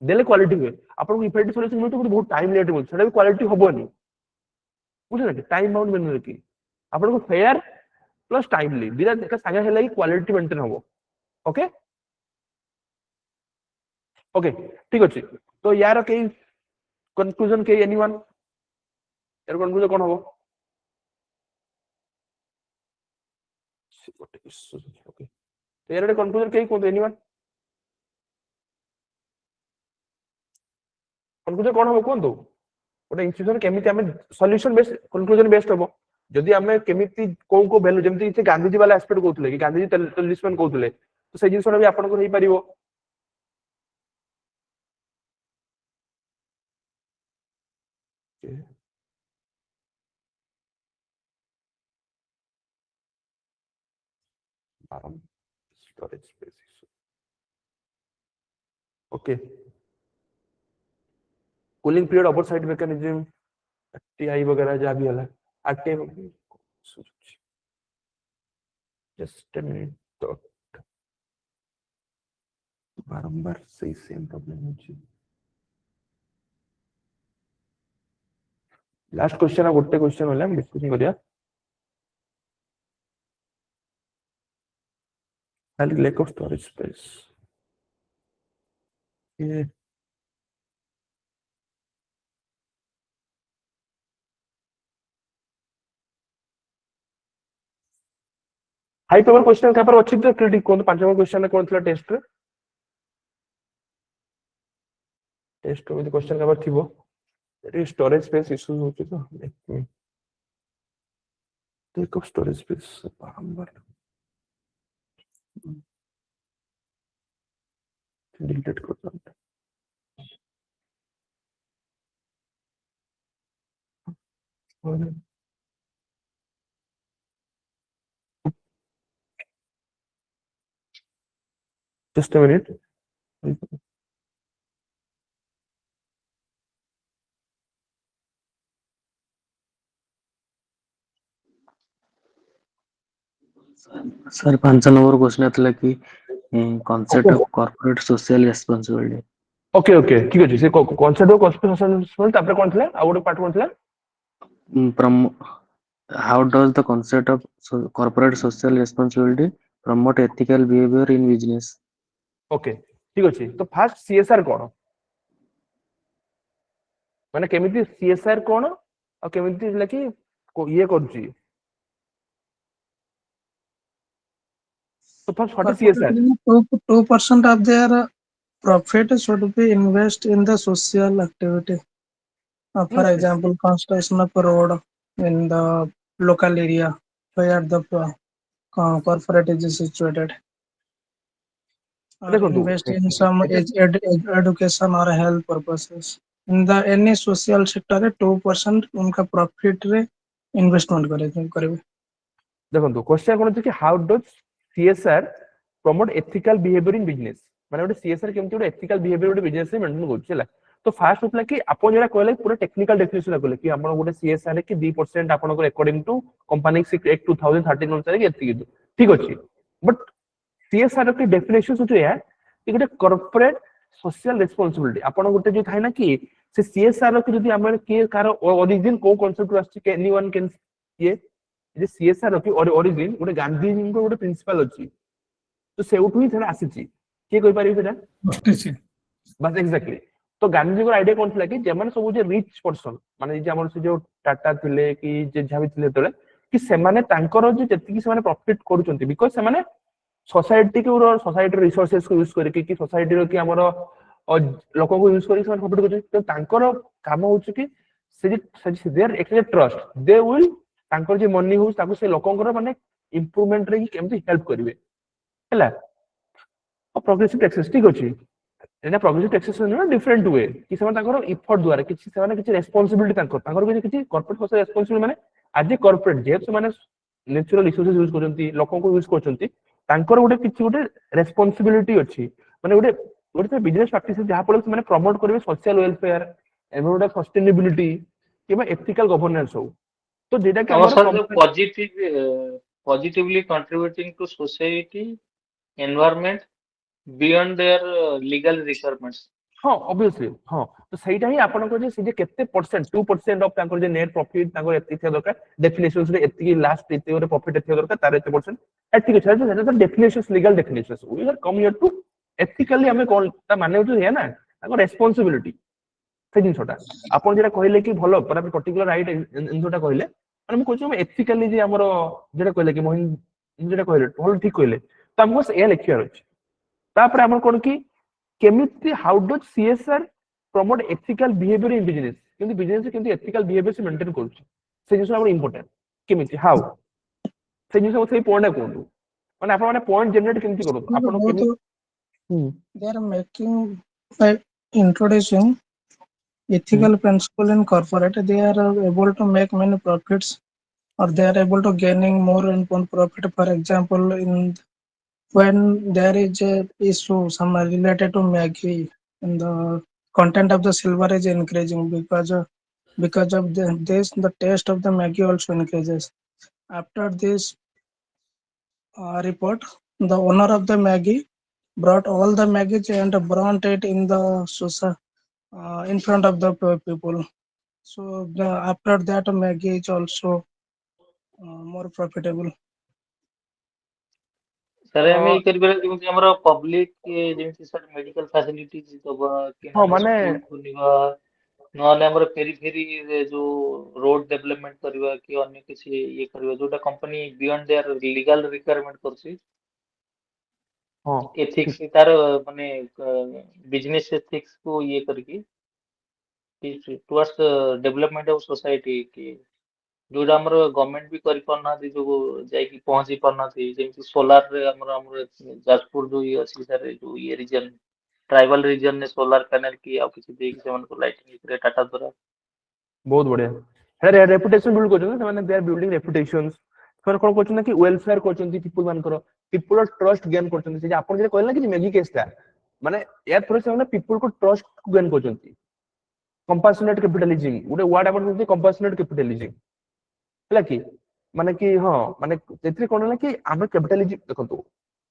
देले क्वालिटी हुए आपन को इफेक्टिव सॉल्यूशन मिलतो बहुत टाइम लेट हो सेटा भी क्वालिटी होबोनी बुझले कि टाइम बाउंड मेन कि आपन को फेयर प्लस टाइमली दिरा का संगे हेला कि क्वालिटी मेंटेन होबो ओके ओके ठीक अछि तो यार के कंक्लूजन के एनीवन यार कंक्लूजन कोन होबो ओके तो यार कंक्लूजन के कोन एनीवन କନକ୍ଲୁଜନ କ'ଣ ହବ କୁହନ୍ତୁ? ଗୋଟେ ଇନଷ୍ଟିଟ୍ୟୁସନ କେମିତି ଆମେ ସଲ୍ୟୁସନ ବେସ୍ଡ କନକ୍ଲୁଜନ ବେସ୍ଡ ହବ। ଯଦି ଆମେ କେମିତି କୋଉ କୋଉ ଭ୍ୟାଲୁ ଯେମିତି ସେ ଗାନ୍ଧିଜୀ ବାଲା ଆସ୍ପେକ୍ଟ କହୁଥିଲେ କି ଗାନ୍ଧିଜୀ ଟେଲିସ୍ମେନ୍ କହୁଥିଲେ, ତ ସେଇ ଜିନିଷଟା ବି ଆପଣଙ୍କର ହେଇପାରିବ। storage space issue. Okay. Cooling period oversight mechanism, TI वगैरह जहाँ भी है, RTI just a minute. तो बारंबार सही सेम प्रॉब्लम होची। लास्ट क्वेश्चन गोटे क्वेश्चन होला हम डिस्कशन करिया। खाली lack of storage space. ये हाई पावर क्वेश्चन का पर अच्छी तो क्रिटिक कोन 5 नंबर क्वेश्चन कोन थला टेस्ट रे टेस्ट में क्वेश्चन का पर थिबो एटी स्टोरेज स्पेस इश्यूज होची तो टेक ऑफ स्टोरेज स्पेस बारंबार डिलीट कर दो। Just a minute. Sir 5 number question आतला कि concept of corporate social responsibility. Okay okay ठीक अछि से concept of corporate social responsibility तापर कोन थला आ गोटे पार्ट कोन थला how does the concept of corporate social responsibility promote ethical behavior in business? Okay ठीक अछि तो फर्स्ट सीएसआर कोन माने केमिति सीएसआर कोन आ केमिति लकी ये करछि तो first what is CSR 2% of their profit should be invested in the social activity. For example, construction of a road in the local area where the corporate is situated. Or invest in some education or health purposes. In the any social sector 2% उनका profit रे investment करेंगे। देखो question कोन कि how does CSR promote ethical behaviour in business माने गोटे CSR केमति गोटे ethical behaviour गोटे business रे मेंटेन करछ हैला। तो फर्स्ट होतला कि आपन जेरा कहले पूरा टेक्निकल डेफिनेशन कहले कि आपन गोटे सीएसआर कि 2% आपन को अकॉर्डिंग टू कंपनी एक्ट 2013 अनुसार कि एति ठीक अछि बट सीएसआर के डेफिनेशन जो है कि गोटे कॉर्पोरेट सोशल रिस्पांसिबिलिटी आपन गोटे जो थाय ना कि से सीएसआर के जदी हमर के कार ओरिजिन को कांसेप्ट आछि के एनीवन कैन ये जे सीएसआर की ओरिजिन गोटे गांधी जी को गोटे प्रिंसिपल अछि तो सेउठु ही थरा आसीची के कोइ पारि सेटा बस एग्जैक्टली तो गांधी जी को आईडिया कोन थला कि जेमन सब जे रिच पर्सन माने जे हमर से जो टाटा थिले कि जे झाबी थिले तले कि से माने तांकर जे जति कि से माने प्रॉफिट करूचंती बिकॉज़ से माने सोसाइटी के सोसाइटी रिसोर्सेस को यूज करके कि सोसाइटी रो कि हमर लोक को यूज करके से प्रॉफिट करछ तो तांकर काम होछ कि से there actually trust they will तांकर जे मनी हो ताको से लोकंकर माने इंप्रूवमेंट रे केमति हेल्प करिवे हैला और प्रोग्रेसिव टैक्सेस ठीक अछि एना प्रोग्रेसिव टैक्सेशन ना डिफरेंट वे कि से तांकर एफर्ट द्वारा किछि से माने किछि रिस्पांसिबिलिटी तांकर किछि कॉर्पोरेट सोशल रिस्पांसिबिलिटी माने आज ए कॉर्पोरेट जे से माने नेचुरल रिसोर्सेस यूज करजंती लोकन को यूज करजंती तांकर गोटे किछि गोटे रिस्पांसिबिलिटी अछि माने गोटे बिजनेस प्रैक्टिस जहा पड़े से माने प्रमोट करबे सोशल वेलफेयर एनवायरमेंटल सस्टेनेबिलिटी किबा एथिकल गवर्नेंस हो तो जेटा कि हमर positively contributing to society environment beyond their legal requirements हां ऑब्वियसली हां तो सेटा ही आपन को जे से केते परसेंट 2% ऑफ तांकर जे नेट प्रॉफिट तांकर एति थे दरकार डेफिनेशंस रे एति लास्ट एति रे प्रॉफिट एति दरकार तार एति परसेंट एति के छै तो definitions legal definitions we are come here to ethically हमें कोन ता माने जो है ना तांकर रिस्पांसिबिलिटी से जिनसोटा आपन जेटा कहले कि भलो पर पर्टिकुलर राइट इनसोटा कहले माने म कहछु एथिकली जे हमर जेटा कहले कि मोहिन जेटा कहले भलो ठीक कहले त हमको ए लिखियर अछि तापर हमर कोन कि केमिति how does CSR promote ethical behavior in business କିନ୍ତୁ business କେମିତି ethical behavior ସେ maintain କରୁଛି ସେ ଜିନିଷ ଆମର important କେମିତି how ସେ ଜିନିଷ ସେଇ ପଏଣ୍ଟ କୁହନ୍ତୁ ମାନେ ଆପଣ ମାନେ ପଏଣ୍ଟ ଜେନେରେଟ କେମିତି କରନ୍ତୁ ଆପଣ କେମିତି they are making by introducing ethical principle in corporate. They are able to make many profits, or they are able to gaining more and more profit. For example, in when there is a issue some related to Maggie, and the content of the silver is increasing because of this, the taste of the Maggie also increases. After this report, the owner of the Maggie brought all the Maggie and burnt it in the in front of the people. So after that, Maggie is also more profitable. Sir ଆମେ ଏଇ କରିପାରିବା ଯେମିତି ଆମର public ଯେମିତି sir medical facilities ଦବା କି ହଁ ନହେଲେ ମାନେ ସ୍କୁଲ ଖୋଲିବା ନହେଲେ ଆମର ପେରିଫେରିରେ ଯୋଉ ରୋଡ ଡେଭଲପମେଣ୍ଟ କରିବା କି ଅନ୍ୟ କିଛି ଇଏ କରିବା ଯୋଉଟା company beyond their legal requirement କରୁଛି ହଁ ଏଥିକ୍ସ ତାର ମାନେ ବିଜନେସ ଏଥିକ୍ସ କୁ ଇଏ କରିକି ଟୁୱାର୍ଡସ ଡେଭଲପମେଣ୍ଟ ଅଫ ସୋସାଇଟି କି ଯୋଉଟା ଆମର ଗଭର୍ଣ୍ଣମେଣ୍ଟ ବି କରିପାରୁନାହାନ୍ତି ଯୋଉ ଯାଇକି ପହଞ୍ଚି ପାରୁନାହାନ୍ତି ଯେମିତି ସୋଲାରରେ ଆମର ଯାଜପୁର ଯୋଉ ଇଏ ଅଛି ସାର୍ ଯୋଉ ଇଏ ରିଜନ ଟ୍ରାଇବାଲ ରିଜନରେ ସୋଲାର ପ୍ୟାନେଲ କି ଆଉ କିଛି ଦେଇକି ସେମାନଙ୍କୁ ଲାଇଟିଂ ଉପରେ ଟାଟା ଦ୍ୱାରା ବହୁତ ବଢିଆ ହେରେ ରେପୁଟେସନ ବିଲ୍ଡ କରୁଛନ୍ତି ସେମାନେ ଦେ ଆର ବିଲ୍ଡିଂ ରେପୁଟେସନ ସେମାନେ କଣ କରୁଛନ୍ତି ନା କି ୱେଲଫେୟାର କରୁଛନ୍ତି ପିପୁଲ ମାନଙ୍କର ପିପୁଲ ଟ୍ରଷ୍ଟ ଗେନ୍ କରୁଛନ୍ତି ସେ ଆପଣ ଯେଟା କହିଲେ ନା କି ମେଜି କେସଟା ମାନେ ୟା ଥ୍ରୁ ସେମାନେ ପିପୁଲ କୁ ଟ୍ରଷ୍ଟ ଗେନ୍ କରୁଛନ୍ତି କମ୍ପାସନେଟ କ୍ୟାପିଟାଲିଜିମ ଗୋଟେ ୱାର୍ଡ ଆପଣ କହୁଛନ୍ତି କମ୍ପାସନେଟ କ୍ୟାପିଟାଲିଜିମ ହେଲା କି ମାନେ କି ହଁ ମାନେ ସେଥିରେ କଣ ହେଲା କି ଆମେ କ୍ୟାପିଟାଲିଜିମ ଦେଖନ୍ତୁ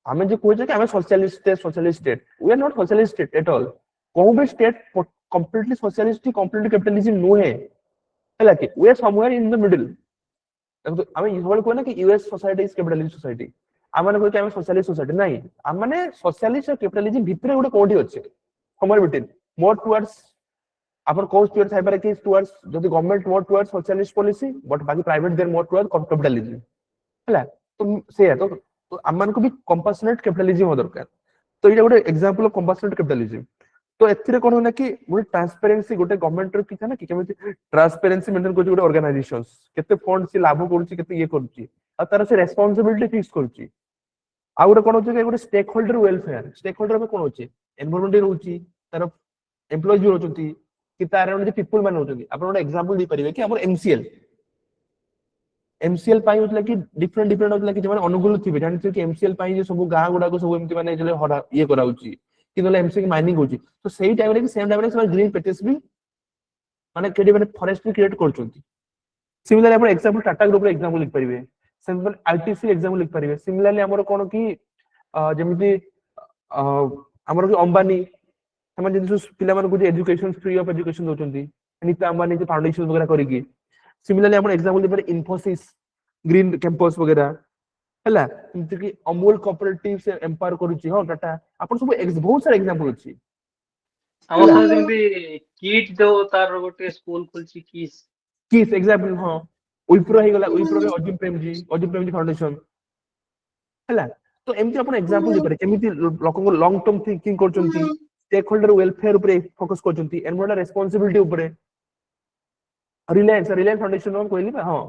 ଆମେ ଯେ କହୁଛେ କି ଆମେ socialist state we are not socialist state at all कोई भी state completely socialist completely capitalism नुहे ହେଲା କି we are somewhere in the middle ଦେଖନ୍ତୁ ଆମେ ଇଭଳି କହେ ନା କି US society is capitalist society ଆମେ ମାନେ କହୁଛେ ଆମେ सोशलिस्ट सोसाइटी नाही ଆମେ ମାନେ सोशलिस्ट और कैपिटलिज्म ଭିତରେ ଗୋଟେ କୋଉଠି ଅଛି ସମର ବିଟୱିନ୍ मोर टुवर्ड्स ଆପଣ କୋଉ ସ୍ପିରିଟ ଥାଇପାରେ କି ଟୁୱାର୍ଡସ୍ ଯଦି government more towards socialist policy but बाकी private they're more toward capitalism ହେଲା ତ ସେଇଆ ତ ଆମମାନଙ୍କୁ ବି कंपैशनेट कैपिटलिज्म हो दरकार तो ये गोटे एग्जांपल ऑफ कंपैशनेट कैपिटलिज्म तो एथिरे कोन होना कि गोटे ट्रांसपेरेंसी गोटे गवर्नमेंट रो कि था ना कि केमिति ट्रांसपेरेंसी मेंटेन करछि गोटे ऑर्गेनाइजेशंस केते फंड से लाभ करछि केते ये करछि आ तार से रिस्पांसिबिलिटी फिक्स करछि आ गोटे कोन होछि गोटे stakeholder welfare stakeholder में कोन होछि एनवायरनमेंट रहउछि तार एम्प्लॉयज भी रहउछि कि तार जे पीपल मान रहउछि आपण गोटे एग्जांपल दै परिबे कि हमर एमसीएल पाई होतला कि डिफरेंट डिफरेंट होतला कि जे माने अनुकूल थिबे जानि कि एमसीएल पाई जे सब गां गुडा को सब एमती माने जे हरा ये कराउछि कि नले एमसीएल माइनिंग होछि तो सेही टाइम रे कि सेम टाइम रे सब ग्रीन पैचेस भी माने केडी माने फॉरेस्ट भी क्रिएट करछुंती सिमिलरली आपण एग्जांपल टाटा ग्रुप रे एग्जांपल लिख परिबे सिंपल आईटीसी एग्जांपल लिख परिबे सिमिलरली हमर कोन कि जेमिति हमर कि अंबानी हम जे पिला मान को जे एजुकेशन फ्री ऑफ एजुकेशन दोचंती नीता अंबानी जे फाउंडेशन वगैरह करिकि सिमिलरली आपण एग्जांपल दे पर इन्फोसिस ग्रीन कैंपस वगैरह हैला जेमति कि अमूल कोऑपरेटिव से एम्पावर करूची हो टाटा आपण सब बहुत सारा एग्जांपल अछि ଆମ ସାର୍ ଯେମିତି କିଟ୍ ଯୋଉ ତାର ଗୋଟେ ସ୍କୁଲ ଖୋଲିଛି किस एग्जांपल हां विप्रो हे गला विप्रो रे अजिम प्रेमजी फाउंडेशन हैला तो एमती आपण एग्जांपल दे पारे केमिति लोक को लॉन्ग टर्म थिंकिंग करचंती स्टेक होल्डर वेलफेयर ऊपर फोकस करचंती एनवायरमेंटल रिस्पांसिबिलिटी ऊपर रिलायंस फाउंडेशन हम कहली हां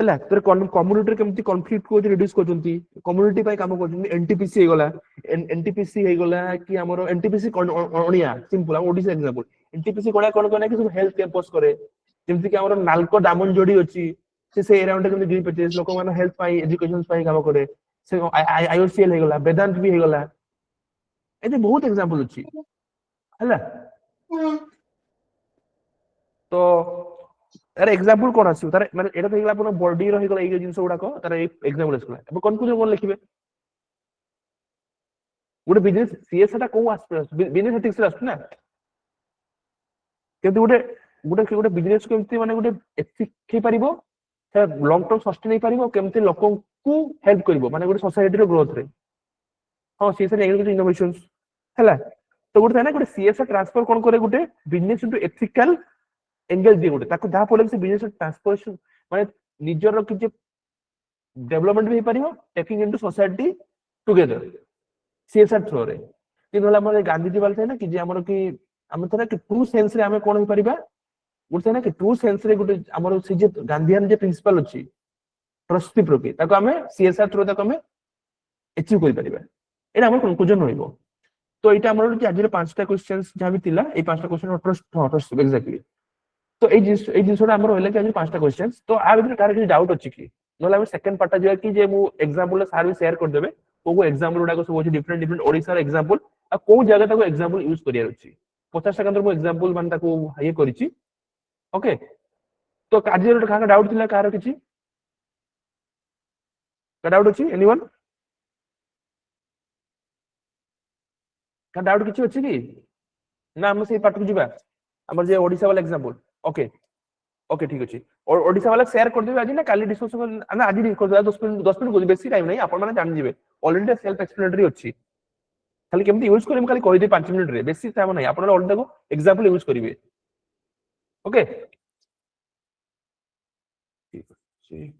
ହେଲା तर कम्युनिटी केमती कॉन्फ्लिक्ट को रिड्यूस करचंती कम्युनिटी पाई काम करचंती एनटीपीसी हे गला एनटीपीसी हे गला कि हमर एनटीपीसी ओडिया सिंपल हम ओडिसा एग्जांपल एनटीपीसी कोना कोन कोना कि सब हेल्थ कैंपस करे जेमति कि हमर नालको दामन जोड़ी अछि से एराउंड केमती ग्रीन पैचेस लोक मान हेल्थ पाई एजुकेशन पाई काम करे से आईओसीएल हे गला वेदांत भी हे गला एते बहुत एग्जांपल अछि हैला तो यार एग्जांपल कोन आसी तार माने एटा तो हिला अपन बॉडी रहि गला ए जिंस गुडा को तार एग्जांपल आसला अब कंक्लूजन कोन लिखिबे गुड बिजनेस सीएस टा को बिजनेस एथिक्स रा ना केते गुडे बिजनेस केमती माने गुडे एथिक हे परिबो लॉन्ग टर्म सस्टेन हे परिबो केमती लोकन को हेल्प करिवो माने गुडे सोसाइटी रो ग्रोथ रे हां सीएस एग्रीकल्चर इनोवेशंस हैला तो गुडे ना गुडे सीएस ट्रांसफर कोन करे गुडे बिजनेस इनटू एथिकल एंगल दे गुडे ताको जहा पोले से बिजनेस ट्रांसफॉर्मेशन माने निजर कि डेवलपमेंट भी हे परिबो taking into society together CSR through रे कि नहले हमर गांधीजी वाला थे ना कि जे हमर कि हम थोड़ा कि ट्रू सेंस रे हमें कोन होई परिबा गुटे ना कि ट्रू सेंस रे गुटे हमर से जे गांधीयन जे प्रिंसिपल अछि ट्रस्ट प्रति ताको हमें सीएसआर थ्रू ताको हमें अचीव करि परिबा एटा हमर कंक्लूजन होइबो तो एटा हमर कि आज 5टा क्वेश्चंस जहाँ भी थिला ए 5टा क्वेश्चन ट्रस्ट एक्जेक्टली तो ए जिनसोडा हमर होइला कि आज 5टा क्वेश्चंस तो आ भीतर कार कि डाउट अछि कि नहले हम सेकंड पार्ट जे कि जे मु एग्जांपल सार भी शेयर कर देबे को एग्जांपल गुडा को सब अछि डिफरेंट डिफरेंट ओडिसा रे एग्जांपल आ को जगह ताको एग्जांपल यूज करिया अछि 50 सेकंड रो एग्जांपल मान ताको ये करिछि ओके तो कार्य रो का डाउट थिला कार किछि का डाउट अछि एनीवन का डाउट किछि अछि कि ना हम से पार्ट को जिबा हमर जे ओडिसा वाला एग्जांपल ओके ओके ठीक अछि और ओडिसा वाला शेयर कर देबे आज ना काली डिस्कशन ना आज कर देबा 10 मिनिट बेसी टाइम नहीं आपण माने जान जिवे ऑलरेडी सेल्फ एक्सप्लेनेटरी अछि खाली केमति यूज करिम खाली कहि दे 5 मिनिट रे बेसी टाइम नहीं आपण ऑलरेडी को एग्जांपल यूज करिवे ओके ठीक अछि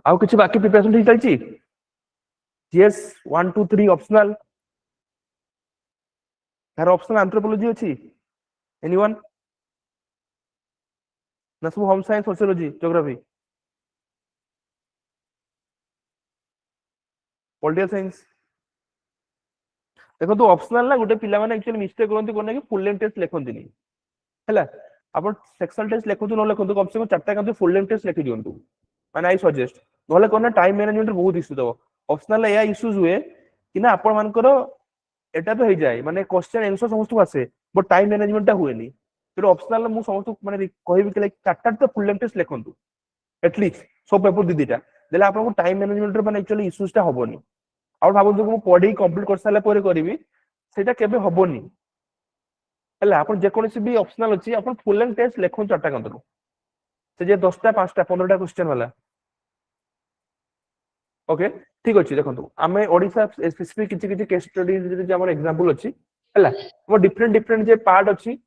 आउ किछि बाकी प्रिपरेशन ठीक चलछि जीएस 1 2 3 ऑप्शनल हर ऑप्शनल एंथ्रोपोलॉजी अछि एनीवन ना सब home science sociology geography political science देखो तो ऑप्शनल ना गोटे पिला माने एक्चुअली मिस्टेक करंती कोन कि फुल लेंथ टेस्ट लेखंती नहीं हैला अपन सेक्शनल टेस्ट लेखंतु न लेखंतु कम से कम 4टा कंतु फुल लेंथ टेस्ट लेखि दियंतु माने आई सजेस्ट नहले कोन टाइम मैनेजमेंट बहुत इशू दबो ऑप्शनल या इश्यूज हुए कि ना आपण मानकर एटा तो हो जाए माने क्वेश्चन आंसर समस्त आसे बट टाइम मैनेजमेंट ता हुएनी फिर ऑप्शनल मु समस्त माने कहबी कि लाइक 4टा तो फुल लेंथ टेस्ट लेखंतु एटलीस्ट सब पेपर दी दीटा देला आपन को टाइम मैनेजमेंट रे माने एक्चुअली इश्यूज ता होबोनी और भाबु मु पढी कंप्लीट कर साला परे करबी सेटा केबे होबोनी हैला आपण जे कोनसी भी ऑप्शनल अछि आपण फुल लेंथ टेस्ट लेखन 4टा कंतु से जे 10टा 5टा 15टा क्वेश्चन वाला ओके ठीक अछि देखंतु आमे ओडिसा स्पेसिफिक किछि किछि केस स्टडीज जे हमर एग्जांपल अछि हैला वो डिफरेंट डिफरेंट जे पार्ट अछि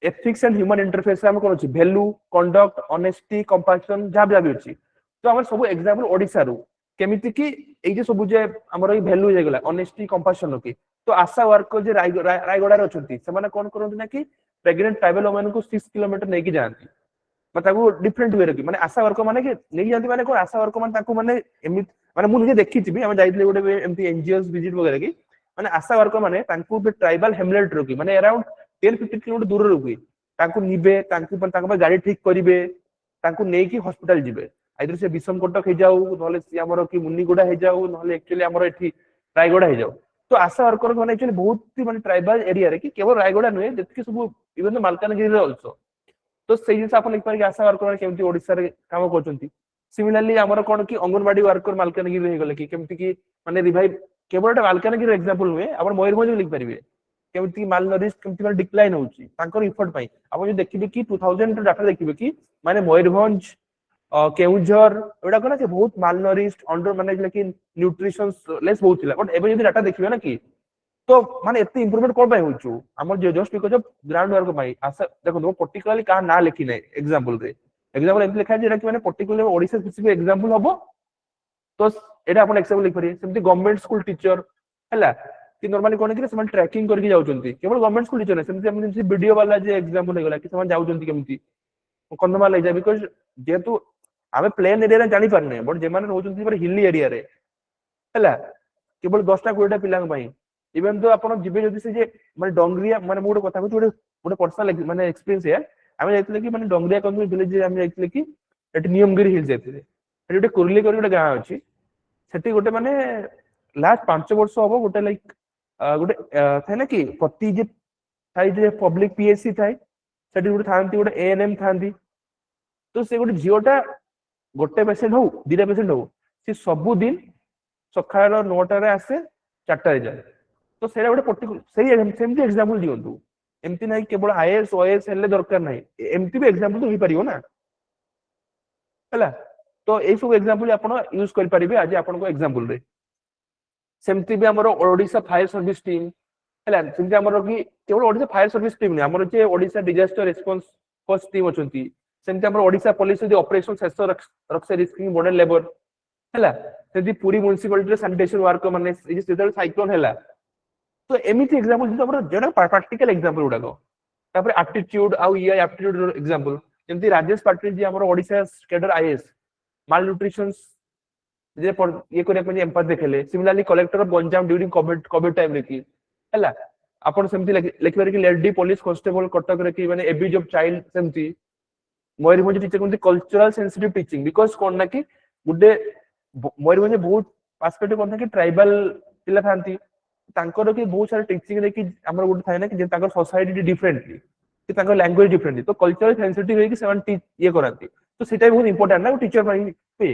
एथिक्स एंड ह्यूमन इंटरफेस हम कोन अछि वैल्यू कंडक्ट ऑनेस्टी कंपैशन जा भी अछि तो हमर सब एग्जांपल ओडिसा रो केमिति कि ए जे सब जे हमर ई वैल्यू जे गेला ऑनेस्टी कंपैशन की तो आशा वर्कर जे रायगड़ा रे अछंती से माने कोन करंती ना कि प्रेग्नेंट ट्राइबल वुमेन को 6 किलोमीटर नेकी जांती मतलब वो डिफरेंट वे रे माने आशा वर्कर माने कि नेकी जांती माने कोन आशा वर्कर माने ताको माने एमि माने मु निजे देखि छी भी हम जाइतले गोटे एमती एनजीओस विजिट वगैरह की माने आशा वर्कर माने तांको बे ट्राइबल हेमलेट रो की माने अराउंड 10-15 किलोमीटर दूर रो की तांको निबे तांको गाड़ी ठीक करिवे तांको नेकी हॉस्पिटल जिबे आइदर से विषम कटक हे जाऊ नहले से हमर की मुन्नीगुडा हे जाऊ नहले एक्चुअली हमर एठी रायगड़ा हे जाऊ तो आशा वर्कर माने एक्चुअली बहुत ही माने ट्राइबल एरिया रे कि केवल रायगड़ा नुहे जति सब इवन तो मालकानगिरी रे आल्सो तो सेही जिंस आपण एक बार आशा वर्कर केमती ओडिसा रे काम करचंती सिमिलरली हमर कोन कि अंगनवाड़ी वर्कर मालकानगिरी रे गले कि केमती कि माने रिवाइव केवल मालकानगिरी एग्जांपल नुहे आपण मयूरभंज लिख परिबे केमती माल नरिश केमती माने डिक्लाइन होउची तांकर इफोर्ट पई आपण जे देखिबे कि 2000 रो डाटा देखिबे कि माने मयूरभंज केउझर एडा कोना कि बहुत माल नरिश्ड अंडर मैनेज लेकिन न्यूट्रिशन लेस बहुत थिला बट एबे जदि डाटा देखिबे ना कि तो माने एते इंप्रूवमेंट कोन पई होउछु हमर जे just because of ground work पई आशा देखो दो पर्टिकुलरली का ना लिखि नै एग्जांपल रे एग्जांपल एमति लिखा जे कि माने पर्टिकुलर ओडिसा स्पेसिफिक एग्जांपल हबो तो एडा आपण एग्जांपल लिख परिए सेमति गवर्नमेंट स्कूल टीचर हला कि नॉर्मली कोन कि समान ट्रैकिंग करके जाउचंती केवल गवर्नमेंट स्कूल टीचर नै सेमति हम वीडियो वाला जे एग्जांपल हे गला कि समान जाउचंती केमति कंदमा ले जा बिकॉज़ जेतु आमे प्लेन एरिया रे जानि पारने बट जे माने रहउचंती पर हिली एरिया रे हला केवल 10टा 20टा पिलांग पई इवन तो आपण जिबे जदि से जे माने डोंगरिया माने मोड कथा को गोटे पर्सनल माने एक्सपीरियंस है आमे जाइतले कि माने डोंगरिया कमी विलेज रे आमे जाइतले कि एटी नियमगिरी हिल जाइतले एटी गोटे कुरली करी गोटे गां अछि सेठी गोटे माने लास्ट 5 वर्ष होबो गोटे लाइक गोटे थाय ना कि प्रति जे थाय जे पब्लिक पीएससी थाय सेठी गोटे थांती गोटे एएनएम थांती तो से गोटे जियोटा गोटे पेशेंट हो 2टा पेशेंट हो से सब दिन सकाळ 9टा रे आसे 4टा रे जाए तो सेरा गोटे पर्टिकुलर सेही सेमती एग्जांपल दियंतु एमती नहीं केवल आईएएस ओएएस हेले दरकार नहीं एमती भी एग्जांपल तो होई परियो ना हला तो ए सब एग्जांपल आपण यूज कर परिबे आज आपण को एग्जांपल रे सेमती भी हमर ओडिसा फायर सर्विस टीम हला सेमती हमर कि केवल ओडिसा फायर सर्विस टीम नहीं हमर जे Odisha disaster response force team अछंती सेमती हमर ओडिसा पुलिस जे ऑपरेशन सेक्टर रक्षा रिस्किंग बॉर्डर लेबर हला सेमती पूरी म्युनिसिपलिटी सैनिटेशन वर्क माने जे सेदर साइक्लोन हला तो एमिति एग्जांपल जे हमर जेडा प्रैक्टिकल एग्जांपल उडा को तापर एप्टीट्यूड आ ईआई एप्टीट्यूड एग्जांपल जेमती राजेश पाटिल जी हमर ओडिसा कैडर आईएएस माल न्यूट्रिशन जे ये करे अपन एम्पैथ देखले similarly collector of Ganjam during covid time रे की हला अपन सेमती लेखिबार की लेडी पुलिस कांस्टेबल कटक रे की माने एबीज ऑफ चाइल्ड सेमती मयूरभंज टीचर कोनती कल्चरल सेंसिटिव टीचिंग बिकॉज़ कोन ना कि गुडे मयूरभंज बहुत पर्सपेक्टिव कोन कि ट्राइबल पिला थांती तांकर कि बहुत सारा टीचिंग रे कि हमर गुड थाय ना कि जे तांकर सोसाइटी डिफरेंटली कि तांकर लैंग्वेज डिफरेंटली तो कल्चरल सेंसिटिव है कि सेवन टीच ये करंती तो सेटा बहुत इंपोर्टेंट ना टीचर पे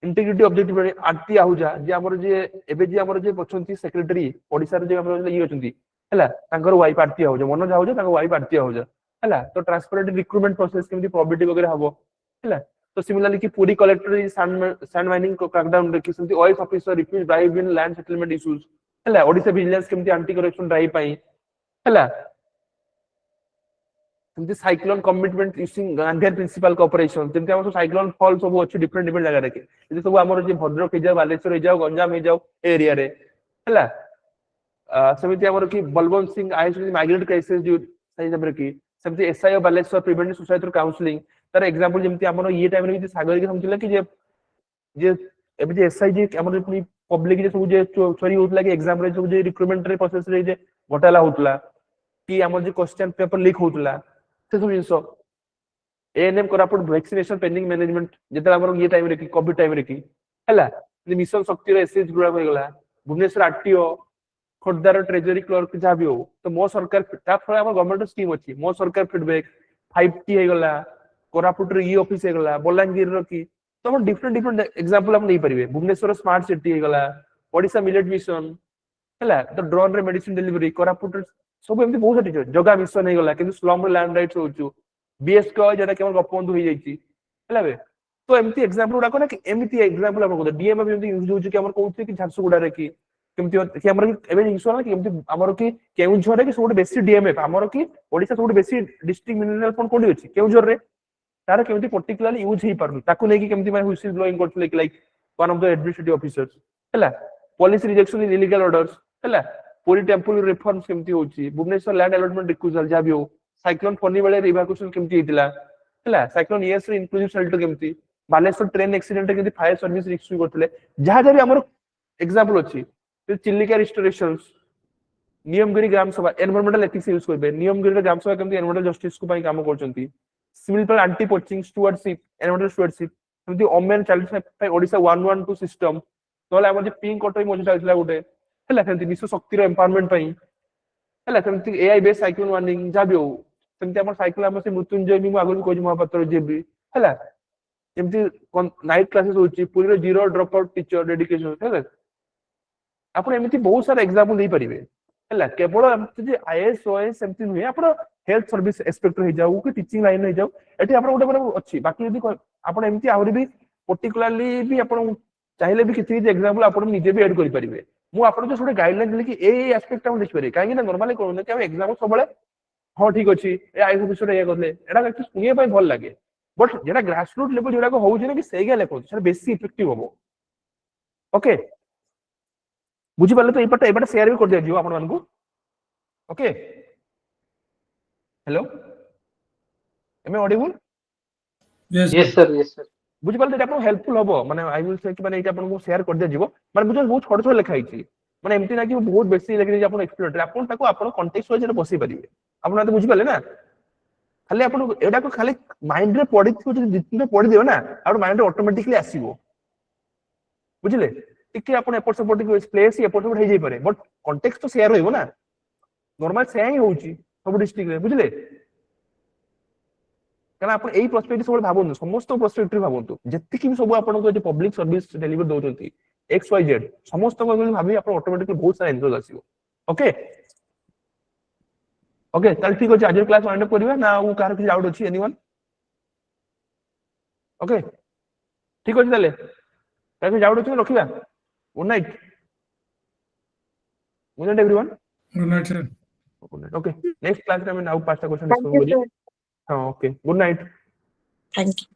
इंटीग्रिटी ऑब्जेक्टिव आरती आहुजा जे हमर जे एबे जे हमर जे पछंती सेक्रेटरी ओडिसा रे जे हमर ये अछंती हला तांकर वाइफ आरती आहुजा मनोज आहुजा तांकर वाइफ आरती आहुजा हला तो ट्रांसपेरेंट रिक्रूटमेंट प्रोसेस केमती प्रोबेबिलिटी वगैरह हबो हला तो सिमिलरली कि पूरी कलेक्टर सैंड माइनिंग को क्रैकडाउन रे कि सेमती OS officer refuse drive in land settlement issues हला ओडिसा विजिलेंस केमती एंटी करप्शन ड्राइव पाई हला सेमती साइक्लोन कमिटमेंट यूजिंग गांधीर प्रिंसिपल कोऑपरेशन जेमती हमर साइक्लोन फॉल सब अछि डिफरेंट डिफरेंट जगह रे के जे सब हमर जे भद्रक हे जाओ बालेश्वर हे जाओ गंजाम हे जाओ एरिया रे हला सेमती हमर कि Balwant Singh IS migrant crisis जो सही जबर की सेमती SI Baleshwar preventive suicide through counselling तार एग्जांपल जेमती हमर ये टाइम रे जे सागर के समझला कि जे एबे जे एसआई जे हमर पुनी पब्लिक जे सब जे चोरी होतला कि एग्जाम रे सब जे रिक्रूटमेंट रे प्रोसेस रे जे घोटाला होतला कि हमर जे क्वेश्चन पेपर लीक होतला से सब जिंसो ANM Koraput vaccination pending management जेता हमर ये टाइम रे कि कोविड टाइम रे की हला मिशन शक्ति रे एसएच गुडा हो गेला भुवनेश्वर आरटीओ खोडदार ट्रेजरी क्लर्क जहाँ भी हो तो मो सरकार हमर गवर्नमेंट स्कीम अछि मो सरकार फीडबैक 5T हे गेला कोरापुट रे ई ऑफिस हे गेला बलांगीर रो की तो हम डिफरेंट डिफरेंट एग्जांपल हम नहीं परिबे भुवनेश्वर स्मार्ट सिटी हे गेला ओडिसा मिलेट मिशन हला तो ड्रोन रे मेडिसिन डिलीवरी कोरापुट सब एमती बहुत सारी जगह मिशन हे गेला किंतु स्लम रे लैंड राइट्स होचु बीएस को जेटा केवल गपबंधु हो जाईची हला बे तो एमती एग्जांपल उडा कोना कि एमती एग्जांपल हम को डीएम भी एमती यूज होचु कि हमर कहउछि कि झारसुगुडा रे की केमती कि हमर एबे इंश्योर ना कि एमती हमर कि केउझर रे कि सब बेसी डीएमएफ हमर कि ओडिसा सब बेसी डिस्ट्रिक्ट मिनरल फंड कोडी अछि केउझर रे तार केमती पर्टिकुलरली यूज हे पारनु ताकू नै कि केमती माने व्हिसिल ब्लोइंग करथले कि like one of the administrative officers हला policy rejection in illegal orders हला पूरी टेंपल रिफॉर्म्स केमती होची भुवनेश्वर लैंड अलॉटमेंट रिक्यूजल जा भी हो साइक्लोन फनी वाले इवैक्यूएशन केमती हितला हला साइक्लोन ईएस रे इंक्लूसिव शेल्टर केमती बालेश्वर ट्रेन एक्सीडेंट केमती फायर सर्विस रिक्यू करथले जहा जहा भी हमर एग्जांपल अछि चिल्लिका रिस्टोरेशंस नियमगिरी ग्राम सभा एनवायरमेंटल एथिक्स यूज करबे नियमगिरी ग्राम सभा केमती एनवायरमेंटल जस्टिस को पई काम करचंती सिमिलर एंटी पोचिंग स्टुअर्डशिप एनवायरमेंटल स्टुअर्डशिप केमती ओमेन चाइल्ड पई ओडिसा 112 सिस्टम तोले हमर जे पिंक कटई मजे चालला गुटे हला केमती विश्व शक्ति रो एम्पावरमेंट पई हला केमती एआई बेस साइक्लोन वार्निंग जा भी हो केमती हमर साइक्लोन हमर से मृत्युंजय भी आगु कोज महापात्र जे भी हला केमती नाइट क्लासेस होची पूरी zero drop out teacher dedication हला आपण एमिति बहुत सारा एग्जांपल दे परिबे हला केवल एमिति जे आईएएस ओएएस एमिति नुहे आपण हेल्थ सर्विस एस्पेक्ट रे जाऊ कि टीचिंग लाइन रे जाऊ एठी आपण गोटे माने अछि बाकी यदि आपण एमिति आहुरी भी पर्टिकुलरली भी आपण चाहिले भी किछि एग्जांपल आपण निजे भी ऐड करि परिबे मु आपण जो छोटे गाइडलाइन देले कि ए एस्पेक्ट हम देखि परिबे काहे ना नॉर्मली कोन कि हम एग्जांपल सबले हां ठीक अछि ए आईएएस ऑफिसर ए करले एडा कि सुनिए पय भल लागे बट जेना ग्रास रूट लेवल जेडा को होउ जे कि सेगा लेखो से बेसी इफेक्टिव होबो ओके बुझी पाले तो एपटा एपटा शेयर भी कर दिया जियो आपण मानकू okay hello am audible yes sir बुझी पाले तो आपण हेल्पफुल होबो माने आई विल से कि माने एटा आपण को शेयर कर दिया जिवो माने बुझो बहुत छोट छोट लिखा हिची माने एमती ना कि बहुत बेसी लिखि जे आपण एक्सप्लेन आपण ताको आपण कॉन्टेक्स्ट वाइज रे बसई परिबे आपण तो बुझी पाले ना खाली आपण एटा को खाली माइंड रे पढि थियो जे जितने पढि दियो ना आपण माइंड रे ऑटोमेटिकली आसीबो बुझिले टिके आपण एपोर्ट सपोर्ट के प्लेस एपोर्ट सपोर्ट हे जाई पारे बट कॉन्टेक्स्ट तो शेयर होइबो ना नॉर्मल से ही होउची सब डिस्ट्रिक्ट रे बुझिले कारण आपण एई पर्सपेक्टिव सब भाबोनु समस्त पर्सपेक्टिव भाबोनु जत्ति कि सब आपण को जे पब्लिक सर्विस डिलीवर दोचंती एक्स वाई जेड समस्त को भाबी आपण ऑटोमेटिकली बहुत सारा एंजॉय आसीबो ओके ओके ताले ठीक अछि आज क्लास वाइंड अप करिवा ना उ कार कि डाउट अछि एनीवन ओके ठीक अछि ताले ताले डाउट अछि रखिबा good night everyone good night sir good night okay next class में नाउ पांचटा क्वेश्चन Thank डिस्कस you, करिए sir. हां okay good night Thank you.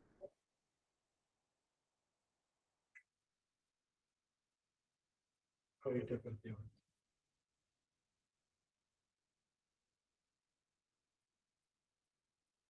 Kavita करते हो